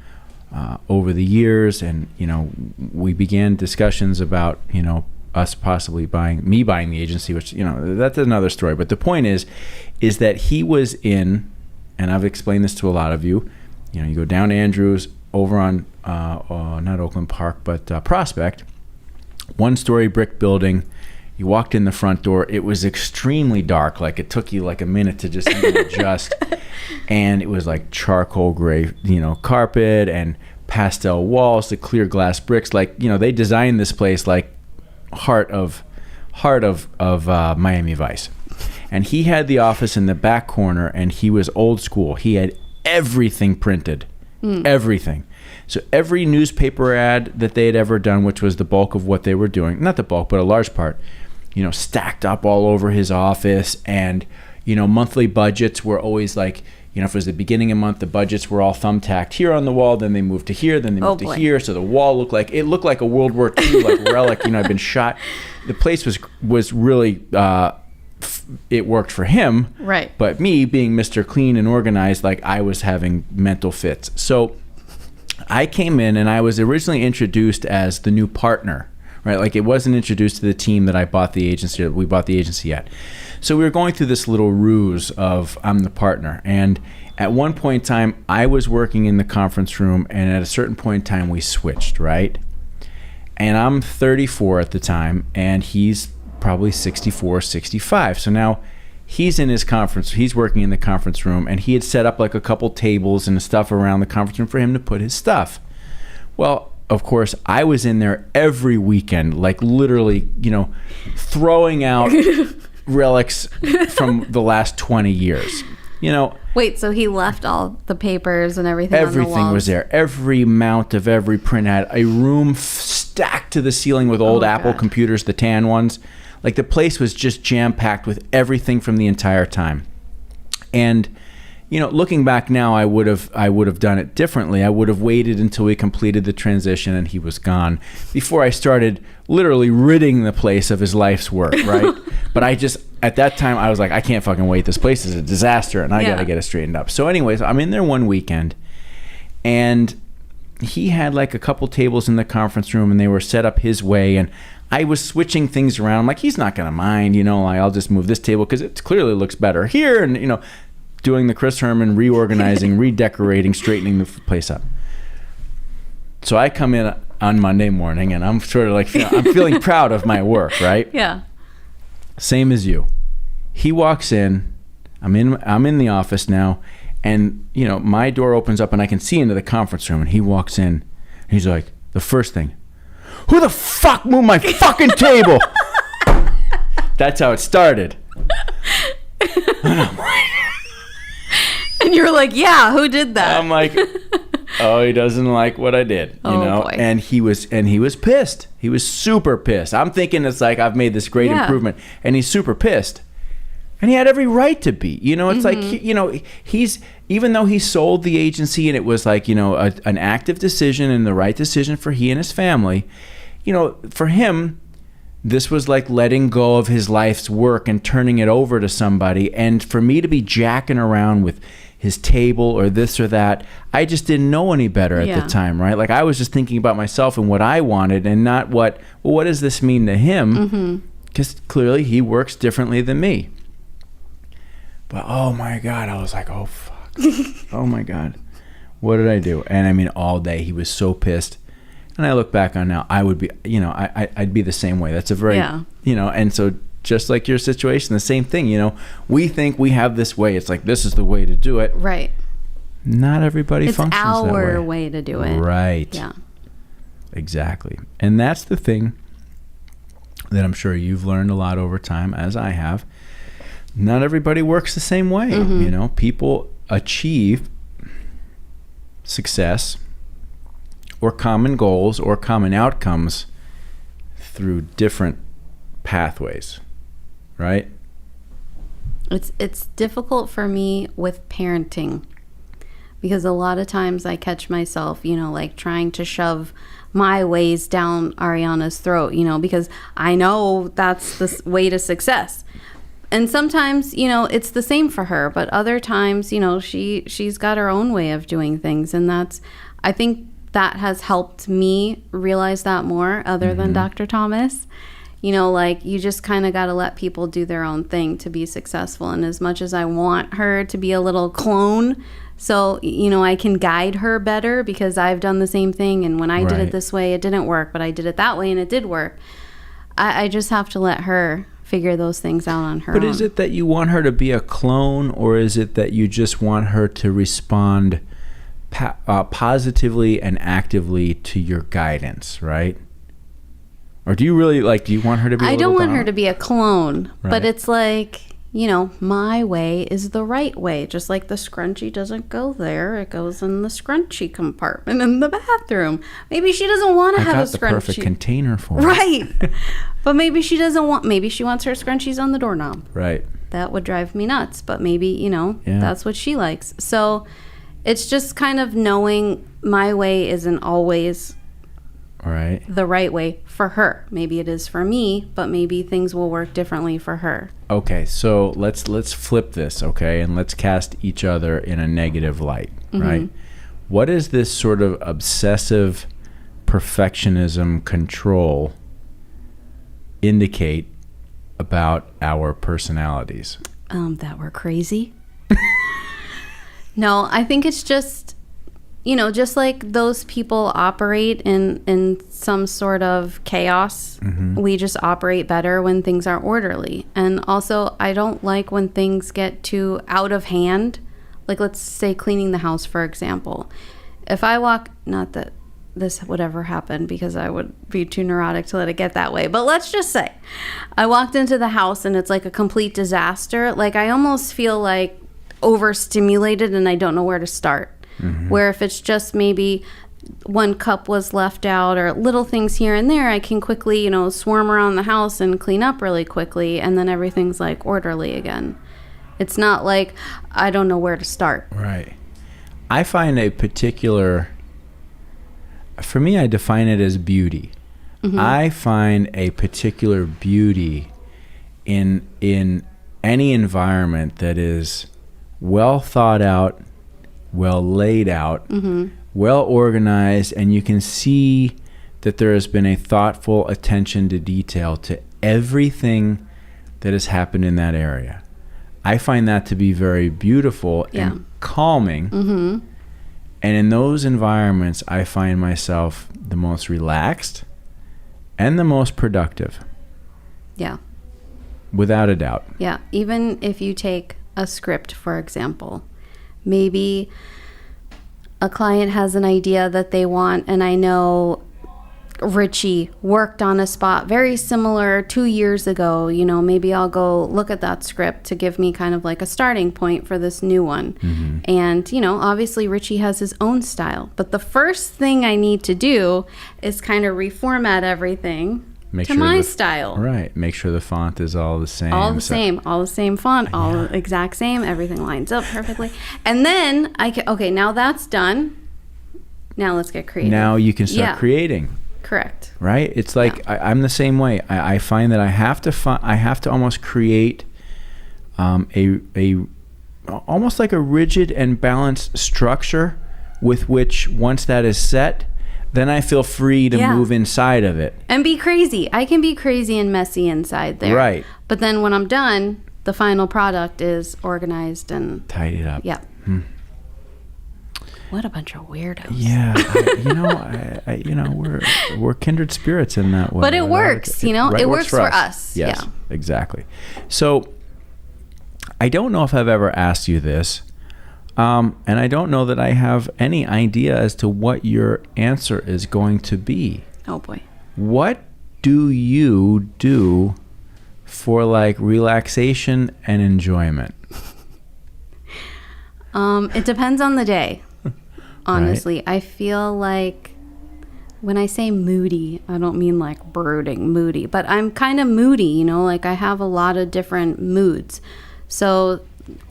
over the years, and, we began discussions about, us possibly buying the agency, which, that's another story. But the point is that he was in, and I've explained this to a lot of you, you go down Andrews over on, not Oakland Park, but Prospect, one-story brick building. You walked in the front door. It was extremely dark. Like it took you like a minute to just even adjust. And it was like charcoal gray, carpet and pastel walls, the clear glass bricks. Like, they designed this place like heart of Miami Vice. And he had the office in the back corner, and he was old school. He had everything printed, everything. So every newspaper ad that they had ever done, which was the bulk of what they were doing, not the bulk, but a large part, stacked up all over his office. And, monthly budgets were always like, if it was the beginning of the month, the budgets were all thumbtacked here on the wall, then they moved to here, then they moved to here. So the wall looked like a World War II like relic, had been shot. The place was really, it worked for him. Right. But me being Mr. Clean and organized, like I was having mental fits. So I came in and I was originally introduced as the new partner, right? Like it wasn't introduced to the team that we bought the agency at. So we were going through this little ruse of I'm the partner. And at one point in time, I was working in the conference room, and at a certain point in time, we switched, right? And I'm 34 at the time, and he's probably 64, 65. So now he's working in the conference room, and he had set up like a couple tables and stuff around the conference room for him to put his stuff. Well, of course, I was in there every weekend, like literally, throwing out relics from the last 20 years. Wait, so he left all the papers and everything on the walls? Everything was there. Every mount of every print had a room stacked to the ceiling with old Apple computers, the tan ones. Like the place was just jam-packed with everything from the entire time. And, looking back now, I would have done it differently. I would have waited until we completed the transition and he was gone before I started literally ridding the place of his life's work, right? But at that time, I was like, I can't fucking wait. This place is a disaster, and I got to get it straightened up. So anyways, I'm in there one weekend, and he had like a couple tables in the conference room, and they were set up his way, and I was switching things around. I'm like, he's not going to mind, I'll just move this table because it clearly looks better here, and, doing the Chris Herman, reorganizing, redecorating, straightening the place up. So I come in on Monday morning, and I'm sort of like, I'm feeling proud of my work, right? Yeah. Same as you. He walks in. I'm in the office now, and my door opens up, and I can see into the conference room. And he walks in, and he's like, the first thing, who the fuck moved my fucking table? That's how it started. And you're like, yeah, who did that? I'm like, oh, he doesn't like what I did, Boy. And he was pissed. He was super pissed. I'm thinking it's like I've made this great improvement, and he's super pissed. And he had every right to be. It's like, he's, even though he sold the agency and it was like, an active decision and the right decision for he and his family, for him, this was like letting go of his life's work and turning it over to somebody. And for me to be jacking around with his table or this or that, I just didn't know any better at the time, right? Like, I was just thinking about myself and what I wanted, and not what does this mean to him? Because clearly he works differently than me. But oh my God, I was like, oh fuck. Oh my God. What did I do? And I mean, all day he was so pissed. And I look back on now, I would be, I'd be the same way. That's a very, and so just like your situation, the same thing, we think we have this way. It's like, this is the way to do it. Right. Not everybody functions that way. It's our way to do it. Right. Yeah. Exactly. And that's the thing that I'm sure you've learned a lot over time, as I have. Not everybody works the same way. People achieve success or common goals or common outcomes through different pathways, right? It's difficult for me with parenting, because a lot of times I catch myself, like trying to shove my ways down Ariana's throat, because I know that's the way to success. And sometimes, it's the same for her, but other times, she's got her own way of doing things. And I think that has helped me realize that more, other than Dr. Thomas. Like, you just kind of got to let people do their own thing to be successful. And as much as I want her to be a little clone, so, I can guide her better, because I've done the same thing. And when I did it this way, it didn't work, but I did it that way and it did work. I just have to let her figure those things out on her own. But is it that you want her to be a clone, or is it that you just want her to respond positively and actively to your guidance, right? Or do you really do you want her to be I don't want her to be a clone, but it's like, my way is the right way. Just like the scrunchie doesn't go there. It goes in the scrunchie compartment in the bathroom. Maybe she doesn't want to have a scrunchie. I got the perfect container for her. Right. But maybe she wants her scrunchies on the doorknob. Right. That would drive me nuts. But maybe, that's what she likes. So it's just kind of knowing my way isn't always the right way for her. Maybe it is for me, but maybe things will work differently for her. Okay, so let's flip this, okay, and let's cast each other in a negative light, right? What is this sort of obsessive perfectionism control indicate about our personalities? That we're crazy. No, I think it's just, just like those people operate in some sort of chaos, we just operate better when things are orderly. And also, I don't like when things get too out of hand. Like, let's say cleaning the house, for example. If I walk, not that this would ever happen, because I would be too neurotic to let it get that way. But let's just say I walked into the house and it's like a complete disaster. Like, I almost feel like overstimulated and I don't know where to start. Where if it's just maybe one cup was left out or little things here and there, I can quickly, swarm around the house and clean up really quickly, and then everything's like orderly again. It's not like I don't know where to start. Right. I find for me, I define it as beauty. I find a particular beauty in any environment that is well thought out, well laid out, well organized, and you can see that there has been a thoughtful attention to detail to everything that has happened in that area. I find that to be very beautiful and calming. Mm-hmm. And in those environments, I find myself the most relaxed and the most productive. Yeah. Without a doubt. Yeah. Even if you take a script, for example, maybe a client has an idea that they want, and I know Richie worked on a spot very similar 2 years ago. You know, maybe I'll go look at that script to give me kind of like a starting point for this new one. Mm-hmm. And, you know, obviously Richie has his own style. But the first thing I need to do is kind of reformat everything to my style. Right. Make sure the font is all the same. All the same font, all the exact same. Everything lines up perfectly. And then okay, now that's done. Now let's get creative. Now you can start creating. Correct. Right? It's like I'm the same way. I find that I have to almost create a almost like a rigid and balanced structure with which, once that is set, then I feel free to move inside of it. And be crazy. I can be crazy and messy inside there. Right. But then when I'm done, the final product is organized and tidied up. Yeah. What a bunch of weirdos. Yeah, we're kindred spirits in that way. But it works, it works for us. Yes, yeah. Exactly. So I don't know if I've ever asked you this, and I don't know that I have any idea as to what your answer is going to be. Oh boy. What do you do for like relaxation and enjoyment? It depends on the day. Honestly, right. I feel like when I say moody, I don't mean like brooding moody, but I'm kind of moody, like I have a lot of different moods. So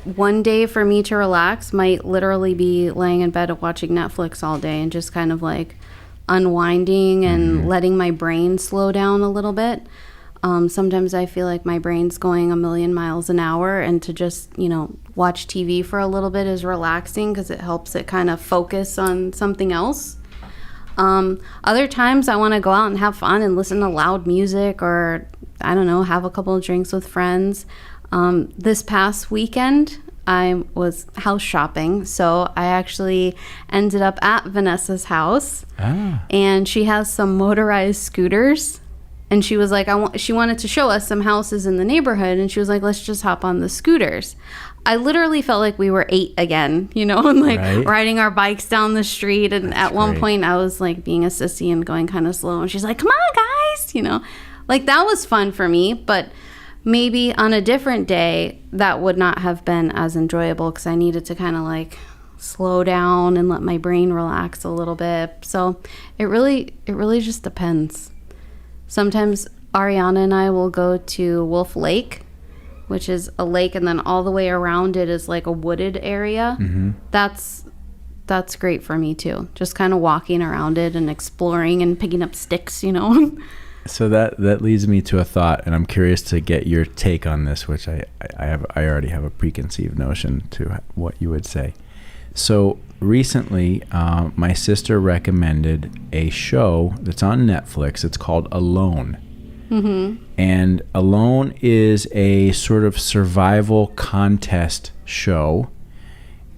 one day for me to relax might literally be laying in bed watching Netflix all day and just kind of like unwinding and letting my brain slow down a little bit. Sometimes I feel like my brain's going a million miles an hour, and to just, watch TV for a little bit is relaxing because it helps it kind of focus on something else. Other times I want to go out and have fun and listen to loud music, or, I don't know, have a couple of drinks with friends. This past weekend, I was house shopping, so I actually ended up at Vanessa's house, and she has some motorized scooters. And she was like, she wanted to show us some houses in the neighborhood. And she was like, let's just hop on the scooters. I literally felt like we were 8 again, and like riding our bikes down the street. And at one point I was like being a sissy and going kind of slow. And she's like, come on, guys, like that was fun for me. But maybe on a different day, that would not have been as enjoyable because I needed to kind of like slow down and let my brain relax a little bit. So it really just depends. Sometimes Ariana and I will go to Wolf Lake, which is a lake, and then all the way around it is like a wooded area. Mm-hmm. That's great for me too. Just kind of walking around it and exploring and picking up sticks, So that leads me to a thought, and I'm curious to get your take on this, which I already have a preconceived notion to what you would say. So recently, my sister recommended a show that's on Netflix. It's called Alone. Mm-hmm. And Alone is a sort of survival contest show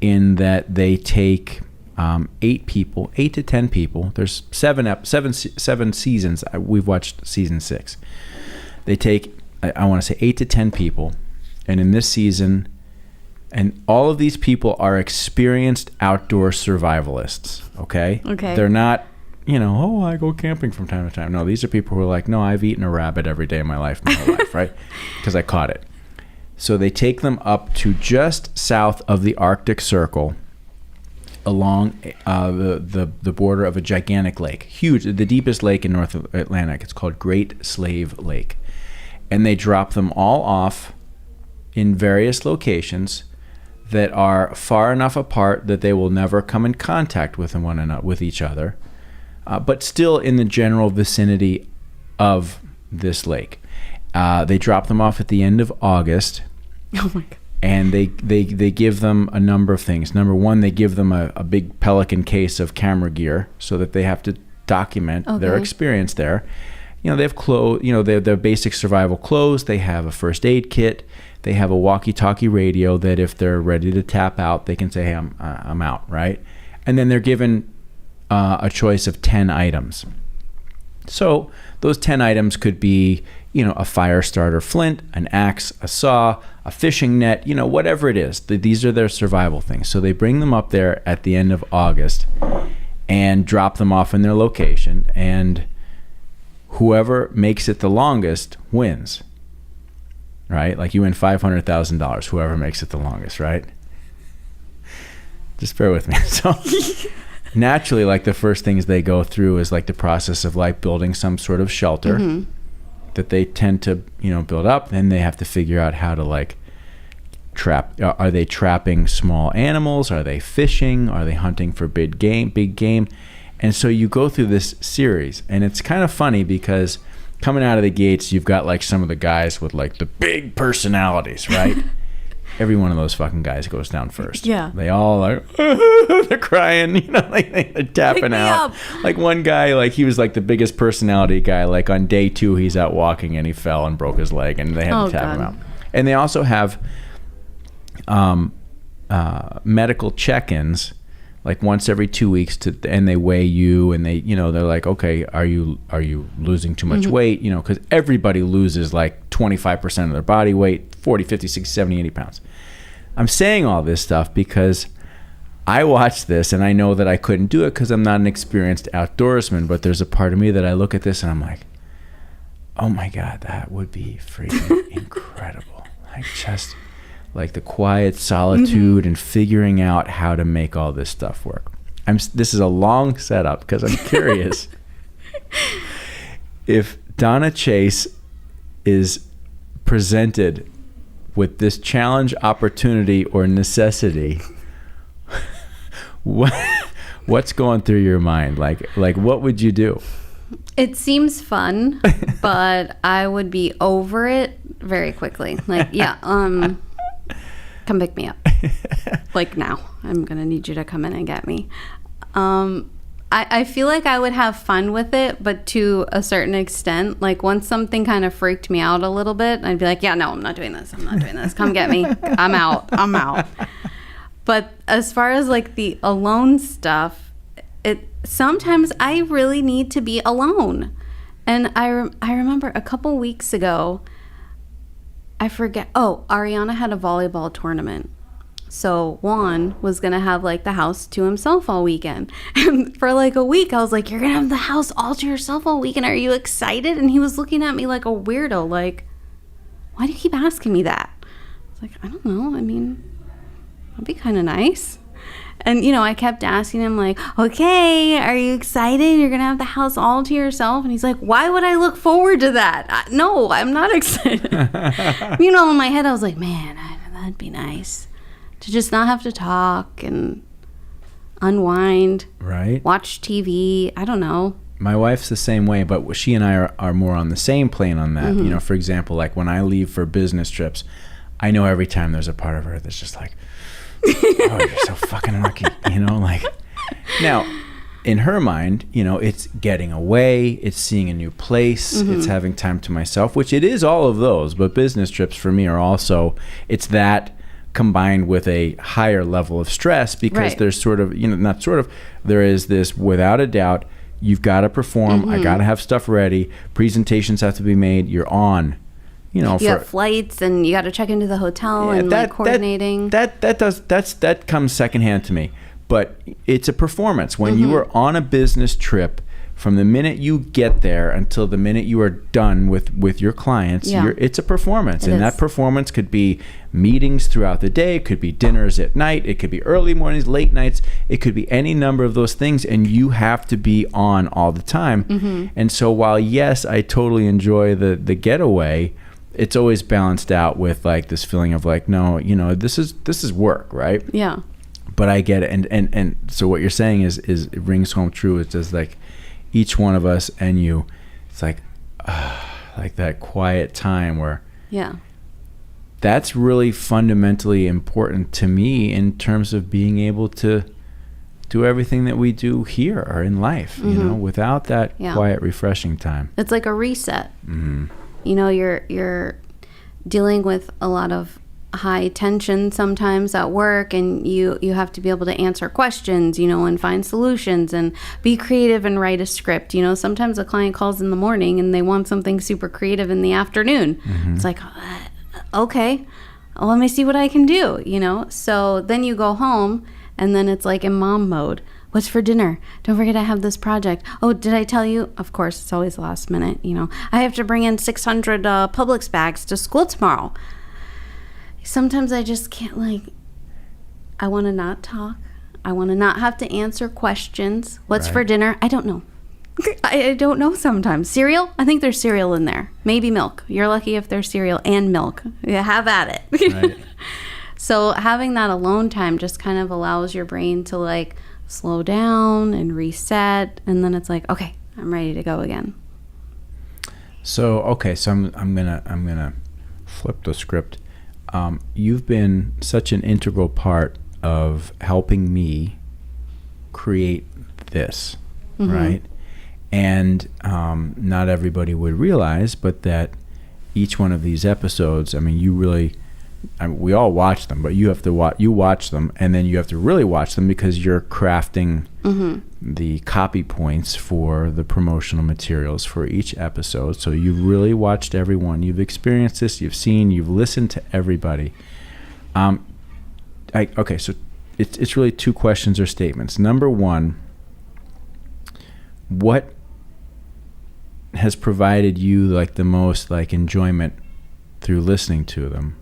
in that they take 8 to 10 people. There's seven seasons. We've watched season 6. They take, I want to say 8 to 10 people. And in this season... And all of these people are experienced outdoor survivalists, okay? Okay. They're not, I go camping from time to time. No, these are people who are like, no, I've eaten a rabbit every day of my life, right? Because I caught it. So they take them up to just south of the Arctic Circle along the border of a gigantic lake. Huge, the deepest lake in North Atlantic. It's called Great Slave Lake. And they drop them all off in various locations that are far enough apart that they will never come in contact with one another, with each other, but still in the general vicinity of this lake. They drop them off at the end of August. Oh my God. And they give them a number of things. Number one, they give them a big Pelican case of camera gear so that they have to document their experience there. They have clothes, they have their basic survival clothes. They have a first aid kit. They have a walkie-talkie radio that if they're ready to tap out, they can say, hey, I'm out, right? And then they're given a choice of 10 items. So those 10 items could be, a fire starter flint, an axe, a saw, a fishing net, whatever it is. These are their survival things. So they bring them up there at the end of August and drop them off in their location, and whoever makes it the longest wins, right? Like you win $500,000, whoever makes it the longest, right? Just bear with me. So naturally, like the first things they go through is like the process of like building some sort of shelter that they tend to, build up. Then they have to figure out how to like trap. Are they trapping small animals? Are they fishing? Are they hunting for big game? And so you go through this series, and it's kind of funny because coming out of the gates, you've got like some of the guys with like the big personalities, right? Every one of those fucking guys goes down first. Yeah. They all are, they're crying, like they're tapping out. Like one guy, like he was like the biggest personality guy. Like on day 2, he's out walking and he fell and broke his leg, and they had to tap him out. And they also have medical check-ins like once every 2 weeks and they weigh you, and they they're like, okay, are you losing too much weight, because everybody loses like 25% of their body weight, 40, 50, 60, 70, 80 pounds. I'm saying all this stuff because I watched this and I know that I couldn't do it because I'm not an experienced outdoorsman, but there's a part of me that I look at this and I'm like, oh my God, that would be freaking incredible. Like just like the quiet solitude and figuring out how to make all this stuff work. This is a long setup because I'm curious if Donna Chase is presented with this challenge, opportunity, or necessity, what's going through your mind? Like what would you do? It seems fun, but I would be over it very quickly. Like, come pick me up. Like now. I'm going to need you to come in and get me. I feel like I would have fun with it, but to a certain extent. Like once something kind of freaked me out a little bit, I'd be like, yeah, no, I'm not doing this. Come get me. I'm out. But as far as like the alone stuff, sometimes I really need to be alone. And I remember a couple weeks ago, I forget. Oh, Ariana had a volleyball tournament. So Juan was going to have like the house to himself all weekend. And for like a week, I was like, you're going to have the house all to yourself all weekend. Are you excited? And he was looking at me like a weirdo. Like, why do you keep asking me that? I was like, I don't know. I mean, that'd be kind of nice. And, I kept asking him like, okay, are you excited? You're going to have the house all to yourself? And he's like, why would I look forward to that? No, I'm not excited. In my head, I was like, man, that'd be nice to just not have to talk and unwind. Right. Watch TV. I don't know. My wife's the same way, but she and I are more on the same plane on that. For example, like when I leave for business trips, I know every time there's a part of her that's just like, oh, you're so fucking lucky, like now in her mind, it's getting away, it's seeing a new place, it's having time to myself, which it is all of those, but business trips for me are also, it's that combined with a higher level of stress because there's sort of, there is this without a doubt, you've got to perform, I got to have stuff ready, presentations have to be made, you're on. You have flights and you got to check into the hotel and coordinating. That comes secondhand to me, but it's a performance. When you are on a business trip, from the minute you get there until the minute you are done with your clients, it's a performance. And that performance could be meetings throughout the day, it could be dinners at night, it could be early mornings, late nights, it could be any number of those things, and you have to be on all the time. And so while yes, I totally enjoy the getaway, it's always balanced out with like this feeling of like, no, this is work, right? Yeah. But I get it, and so what you're saying is it rings home true. It's just like each one of us and you, it's like that quiet time where that's really fundamentally important to me in terms of being able to do everything that we do here or in life. Without that quiet, refreshing time, it's like a reset. You're dealing with a lot of high tension sometimes at work, and you have to be able to answer questions, and find solutions and be creative and write a script. Sometimes a client calls in the morning and they want something super creative in the afternoon. It's like, okay, let me see what I can do, So then you go home and then it's like in mom mode. What's for dinner? Don't forget I have this project. Oh, did I tell you? Of course, it's always last minute, I have to bring in 600 Publix bags to school tomorrow. Sometimes I just can't, I want to not talk. I want to not have to answer questions. What's for dinner? I don't know. I don't know sometimes. Cereal? I think there's cereal in there. Maybe milk. You're lucky if there's cereal and milk. Yeah, have at it. Right. So having that alone time just kind of allows your brain to slow down and reset, and then it's like, okay, I'm ready to go again. So I'm gonna flip the script. You've been such an integral part of helping me create this, right? And not everybody would realize, but that each one of these episodes, you really, we all watch them, but you have to you watch them, and then you have to really watch them because you're crafting the copy points for the promotional materials for each episode. So you've really watched everyone. You've experienced this. You've seen. You've listened to everybody. So it's really two questions or statements. Number one, what has provided you the most enjoyment through listening to them?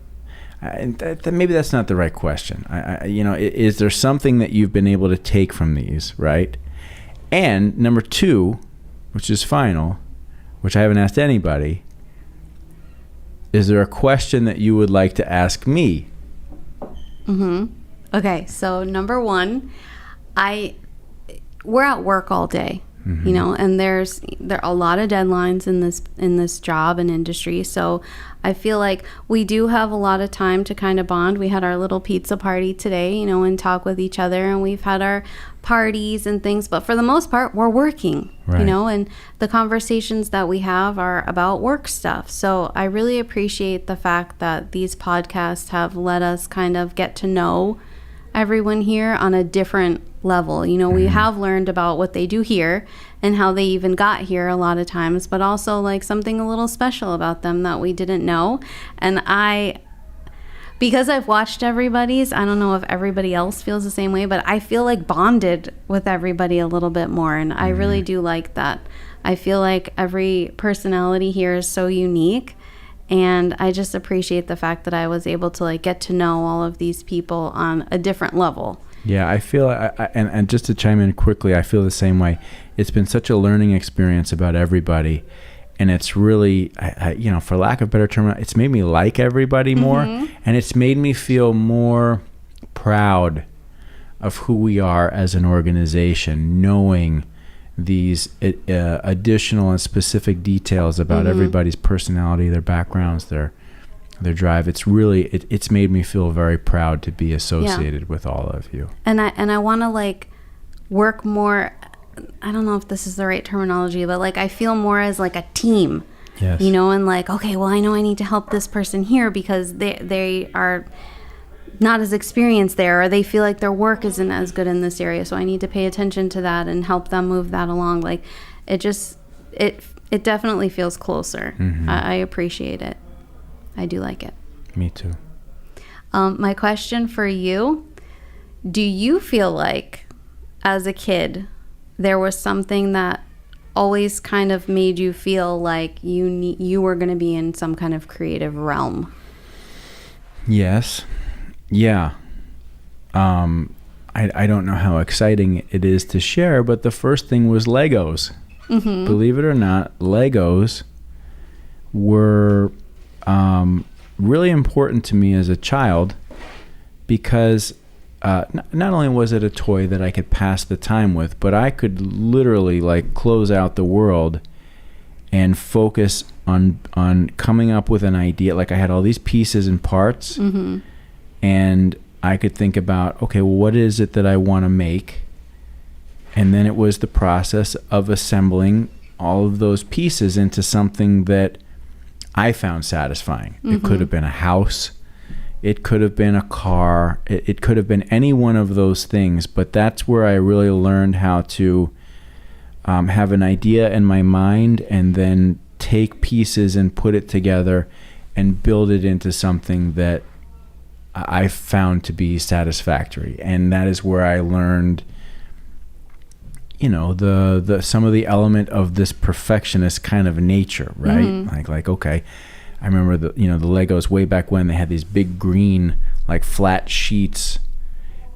And maybe that's not the right question. Is there something that you've been able to take from these, right? And number two, which is final, which I haven't asked anybody, is there a question that you would like to ask me? Okay, so number one, we're at work all day. And there are a lot of deadlines in this job and industry. So I feel like we do have a lot of time to kind of bond. We had our little pizza party today, and talk with each other, and we've had our parties and things. But for the most part, we're working, right. And the conversations that we have are about work stuff. So I really appreciate the fact that these podcasts have let us kind of get to know everyone here on a different level. We have learned about what they do here and how they even got here a lot of times, but also something a little special about them that we didn't know. And because I've watched everybody's, I don't know if everybody else feels the same way, but I feel bonded with everybody a little bit more. And I really do like that. I feel like every personality here is so unique. And I just appreciate the fact that I was able to get to know all of these people on a different level. Yeah, I feel, and just to chime in quickly, I feel the same way. It's been such a learning experience about everybody, and it's really, for lack of a better term, it's made me like everybody more, and it's made me feel more proud of who we are as an organization, knowing these additional and specific details about everybody's personality, their backgrounds, their drive. It's really it's made me feel very proud to be associated with all of you. And I want to work more. I don't know if this is the right terminology, but I feel more as a team. Yes. And okay, well, I know I need to help this person here because they are not as experienced there, or they feel like their work isn't as good in this area, so I need to pay attention to that and help them move that along. It definitely feels closer. I appreciate it. I do like it. Me too. My question for you, do you feel like as a kid there was something that always kind of made you feel like you were going to be in some kind of creative realm? Yes. Yeah. I don't know how exciting it is to share, but the first thing was Legos. Believe it or not, Legos were really important to me as a child because not only was it a toy that I could pass the time with, but I could literally close out the world and focus on coming up with an idea. I had all these pieces and parts, and I could think about, okay, well, what is it that I want to make? And then it was the process of assembling all of those pieces into something that I found satisfying. It could have been a house. It could have been a car. It could have been any one of those things. But that's where I really learned how to have an idea in my mind and then take pieces and put it together and build it into something that I found to be satisfactory. And that is where I learned, you know, the some of the element of this perfectionist kind of nature, right? Like okay, I remember the Legos way back when they had these big green like flat sheets,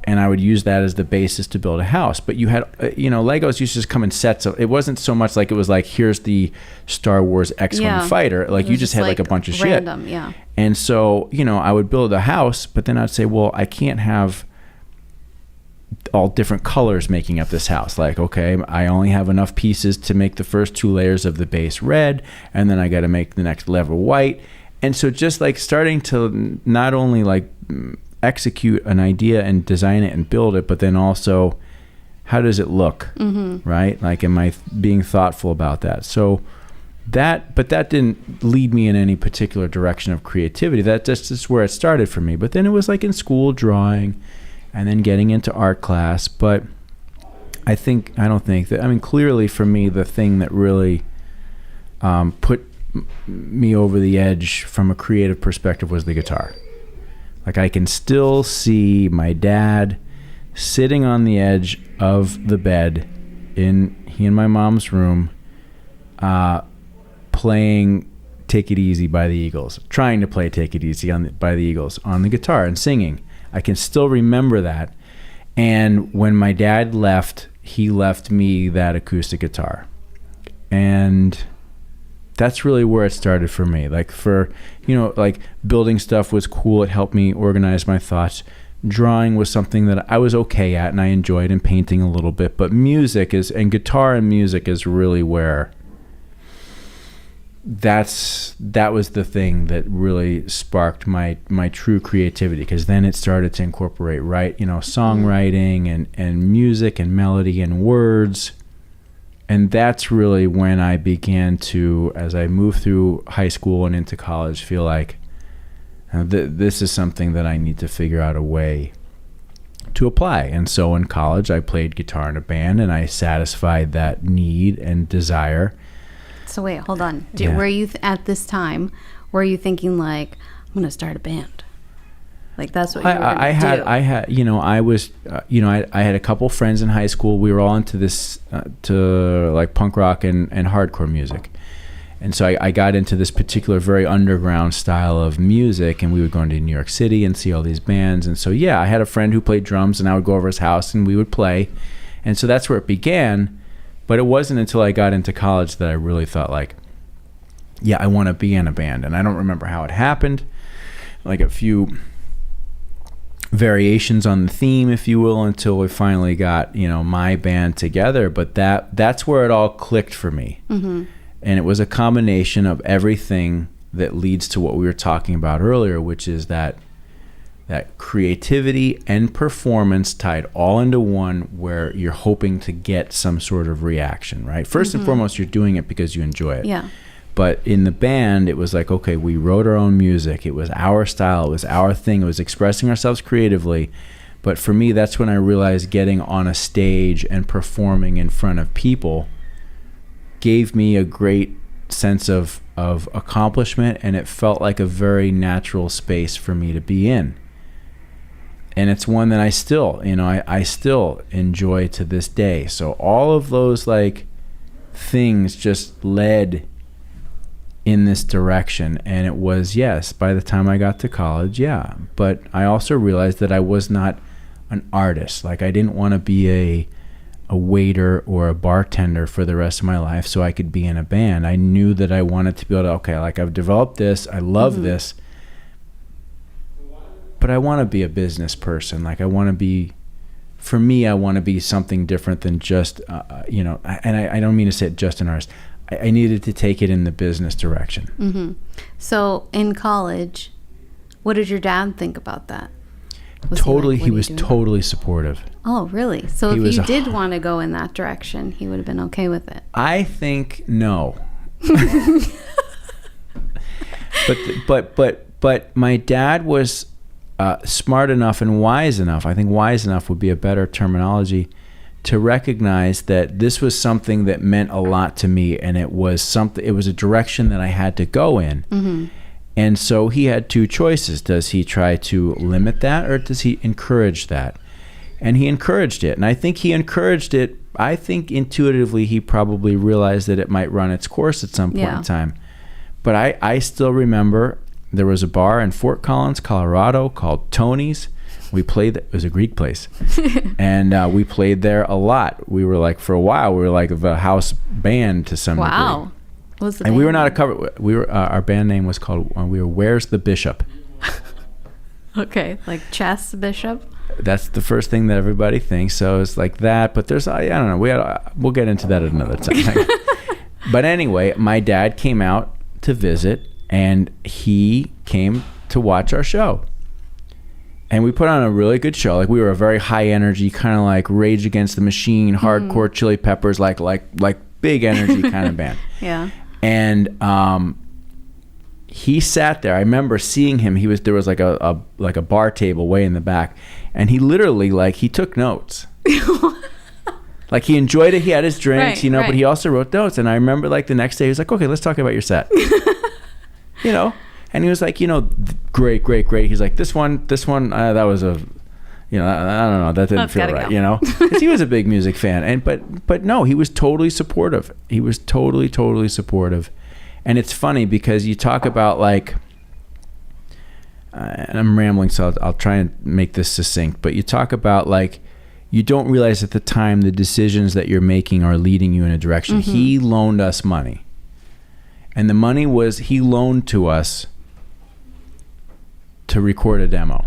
and I would use that as the basis to build a house. But you had Legos used to just come in sets of, it wasn't so much like it was like, here's the Star Wars X-Wing fighter. Like you just had like a bunch of random, shit. Yeah. And so, I would build a house, but then I'd say, well, I can't have all different colors making up this house. Like, okay, I only have enough pieces to make the first 2 layers of the base red, and then I got to make the next level white. And so just like starting to not only like execute an idea and design it and build it, but then also how does it look, right? Like, am I being thoughtful about that? So that didn't lead me in any particular direction of creativity. That's just where it started for me. But then it was like in school, drawing, and then getting into art class. But clearly for me, the thing that really put me over the edge from a creative perspective was the guitar. Like, I can still see my dad sitting on the edge of the bed in my mom's room, playing Take It Easy by the Eagles, trying to play Take It Easy by the Eagles on the guitar and singing. I can still remember that. And when my dad left, he left me that acoustic guitar. And that's really where it started for me. Like, like building stuff was cool. It helped me organize my thoughts. Drawing was something that I was okay at and I enjoyed, and painting a little bit. But guitar and music is really where that was the thing that really sparked my true creativity, because then it started to incorporate songwriting and music and melody and words. And that's really when I began to, as I moved through high school and into college, feel like this is something that I need to figure out a way to apply. And so in college, I played guitar in a band, and I satisfied that need and desire. So wait, hold on. Were you at this time, were you thinking like, I'm going to start a band? Like, that's what you were going to do. I had a couple friends in high school. We were all into this, to like punk rock and hardcore music. And so I got into this particular very underground style of music, and we would go into New York City and see all these bands. And so, I had a friend who played drums, and I would go over his house and we would play. And so that's where it began. But it wasn't until I got into college that I really thought like, I want to be in a band. And I don't remember how it happened. Like a few variations on the theme, if you will, until we finally got, my band together. But that's where it all clicked for me. Mm-hmm. And it was a combination of everything that leads to what we were talking about earlier, which is that creativity and performance tied all into one, where you're hoping to get some sort of reaction, right? First and foremost, you're doing it because you enjoy it. Yeah. But in the band, it was like, okay, we wrote our own music. It was our style. It was our thing. It was expressing ourselves creatively. But for me, that's when I realized getting on a stage and performing in front of people gave me a great sense of accomplishment, and it felt like a very natural space for me to be in. And it's one that I still, I still enjoy to this day. So all of those like things just led in this direction. And it was, by the time I got to college, but I also realized that I was not an artist. Like, I didn't want to be a waiter or a bartender for the rest of my life so I could be in a band. I knew that I wanted to be able to, I've developed this, I love this, but I want to be a business person. Like, I want to be something different than just, and I don't mean to say it just an artist. I needed to take it in the business direction. Mm-hmm. So in college, what did your dad think about that? He was totally supportive. Oh, really? So if you did want to go in that direction, he would have been okay with it? I think no. But my dad was smart enough and wise enough. I think wise enough would be a better terminology, to recognize that this was something that meant a lot to me, and it was a direction that I had to go in. Mm-hmm. And so he had two choices. Does he try to limit that, or does he encourage that? And he encouraged it. And I think he encouraged it. I think intuitively he probably realized that it might run its course at some point in time. But I still remember there was a bar in Fort Collins, Colorado called Tony's. We played, it was a Greek place. And we played there a lot. We were like, for a while, we were like a house band to some degree. Wow. What was the And band we were not a name? cover. We were our band name was called. We were Where's the Bishop. Okay, like chess bishop. That's the first thing that everybody thinks. So it's like that. But there's I don't know. We'll get into that at another time. But anyway, my dad came out to visit, and he came to watch our show. And we put on a really good show. Like, we were a very high energy, kind of like Rage Against the Machine, hardcore Chili Peppers, like big energy kind of band. Yeah. And he sat there. I remember seeing him. There was like a bar table way in the back, and he literally he took notes. Like, he enjoyed it. He had his drinks, Right, but he also wrote notes. And I remember the next day he was like, "Okay, let's talk about your set." And he was like, great. He's like, this one, that was I don't know, that didn't feel right, go. Because he was a big music fan. But no, he was totally supportive. He was totally supportive. And it's funny because you talk about and I'm rambling, so I'll try and make this succinct, but you talk about you don't realize at the time the decisions that you're making are leading you in a direction. Mm-hmm. He loaned us money. And the money he loaned to us to record a demo.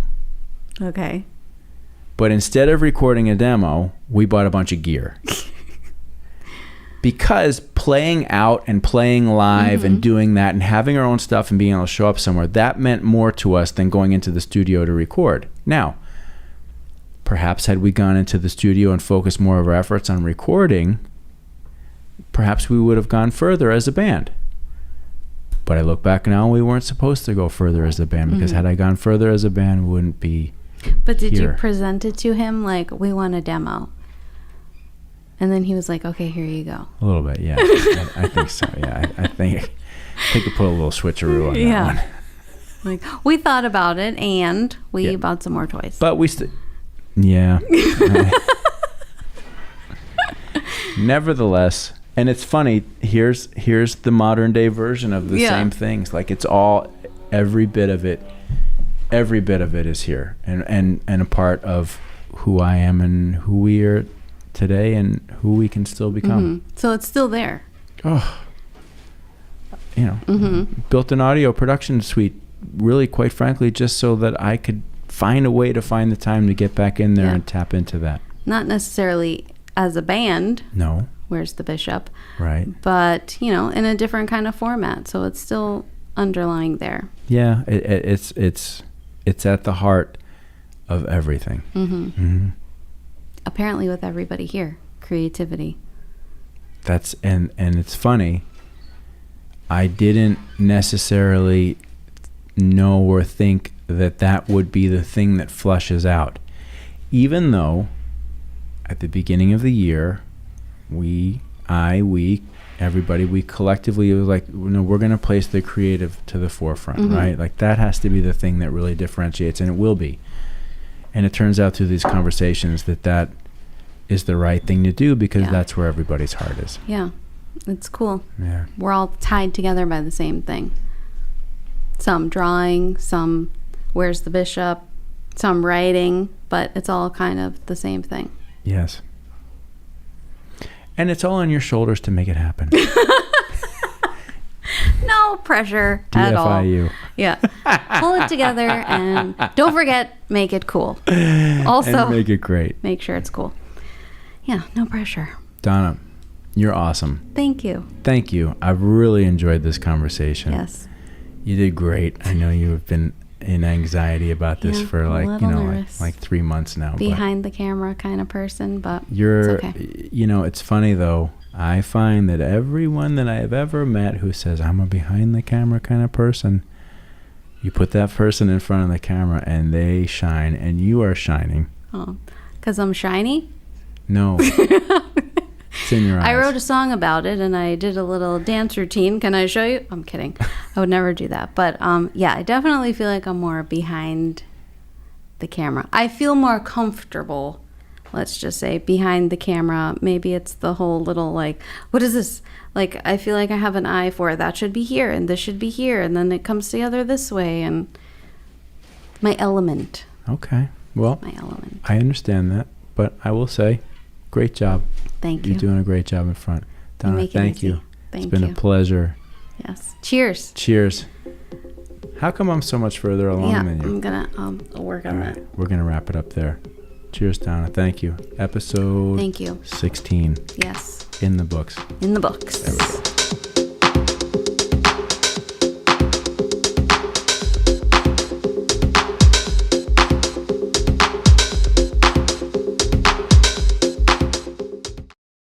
Okay. But instead of recording a demo, we bought a bunch of gear. Because playing out and playing live and doing that and having our own stuff and being able to show up somewhere, that meant more to us than going into the studio to record. Now, perhaps had we gone into the studio and focused more of our efforts on recording, perhaps we would have gone further as a band. But I look back now, we weren't supposed to go further as a band, because had I gone further as a band, we wouldn't be But did here. you present it to him we want a demo? And then he was like, okay, here you go. A little bit, yeah. I think so, yeah. I think we put a little switcheroo on that one. We thought about it, and we bought some more toys. But we yeah. Nevertheless, and it's funny, here's the modern day version of the same things. It's all, every bit of it is here, and a part of who I am and who we are today and who we can still become. Mm-hmm. So it's still there. Oh, built an audio production suite, really, quite frankly, just so that I could find a way to find the time to get back in there and tap into that. Not necessarily as a band. No. Where's the Bishop? Right. But, in a different kind of format. So it's still underlying there. Yeah, it's at the heart of everything. Mm-hmm. Mm-hmm. Apparently with everybody here, creativity. That's and it's funny. I didn't necessarily know or think that would be the thing that flushes out. Even though at the beginning of the year, everybody, we collectively was like, we're going to place the creative to the forefront, right? That has to be the thing that really differentiates, and it will be. And it turns out through these conversations that is the right thing to do, because that's where everybody's heart is. Yeah, it's cool. Yeah. We're all tied together by the same thing. Some drawing, some Where's the Bishop, some writing, but it's all kind of the same thing. Yes. And it's all on your shoulders to make it happen. No pressure at all. DFIU. Yeah. Pull it together, and don't forget, make it cool. Also, and make it great. Make sure it's cool. Yeah, no pressure. Donna, you're awesome. Thank you. Thank you. I've really enjoyed this conversation. Yes. You did great. I know you have been in anxiety about this for like 3 months now. Behind the camera kind of person, but you're, it's okay. It's funny though. I find that everyone that I have ever met who says I'm a behind the camera kind of person, You put that person in front of the camera and they shine, and you are shining. Oh, because I'm shiny? No. It's in your eyes. I wrote a song about it, and I did a little dance routine. Can I show you? I'm kidding. I would never do that. But yeah, I definitely feel like I'm more behind the camera. I feel more comfortable, let's just say, behind the camera. Maybe it's the whole little, like, what is this? Like, I feel like I have an eye for that should be here, and this should be here, and then it comes together this way, and my element. Okay. Well, My element. I understand that, but I will say, great job. Thank you. You're doing a great job in front. Donna, make it thank easy. you. Thank It's been you. a pleasure. Yes. Cheers. Cheers. How come I'm so much further along Yeah, than you? I'm gonna work on that. We're going to wrap it up there. Cheers, Donna. Thank you. Episode Thank you. 16 Yes. in the books. In the books. There we go.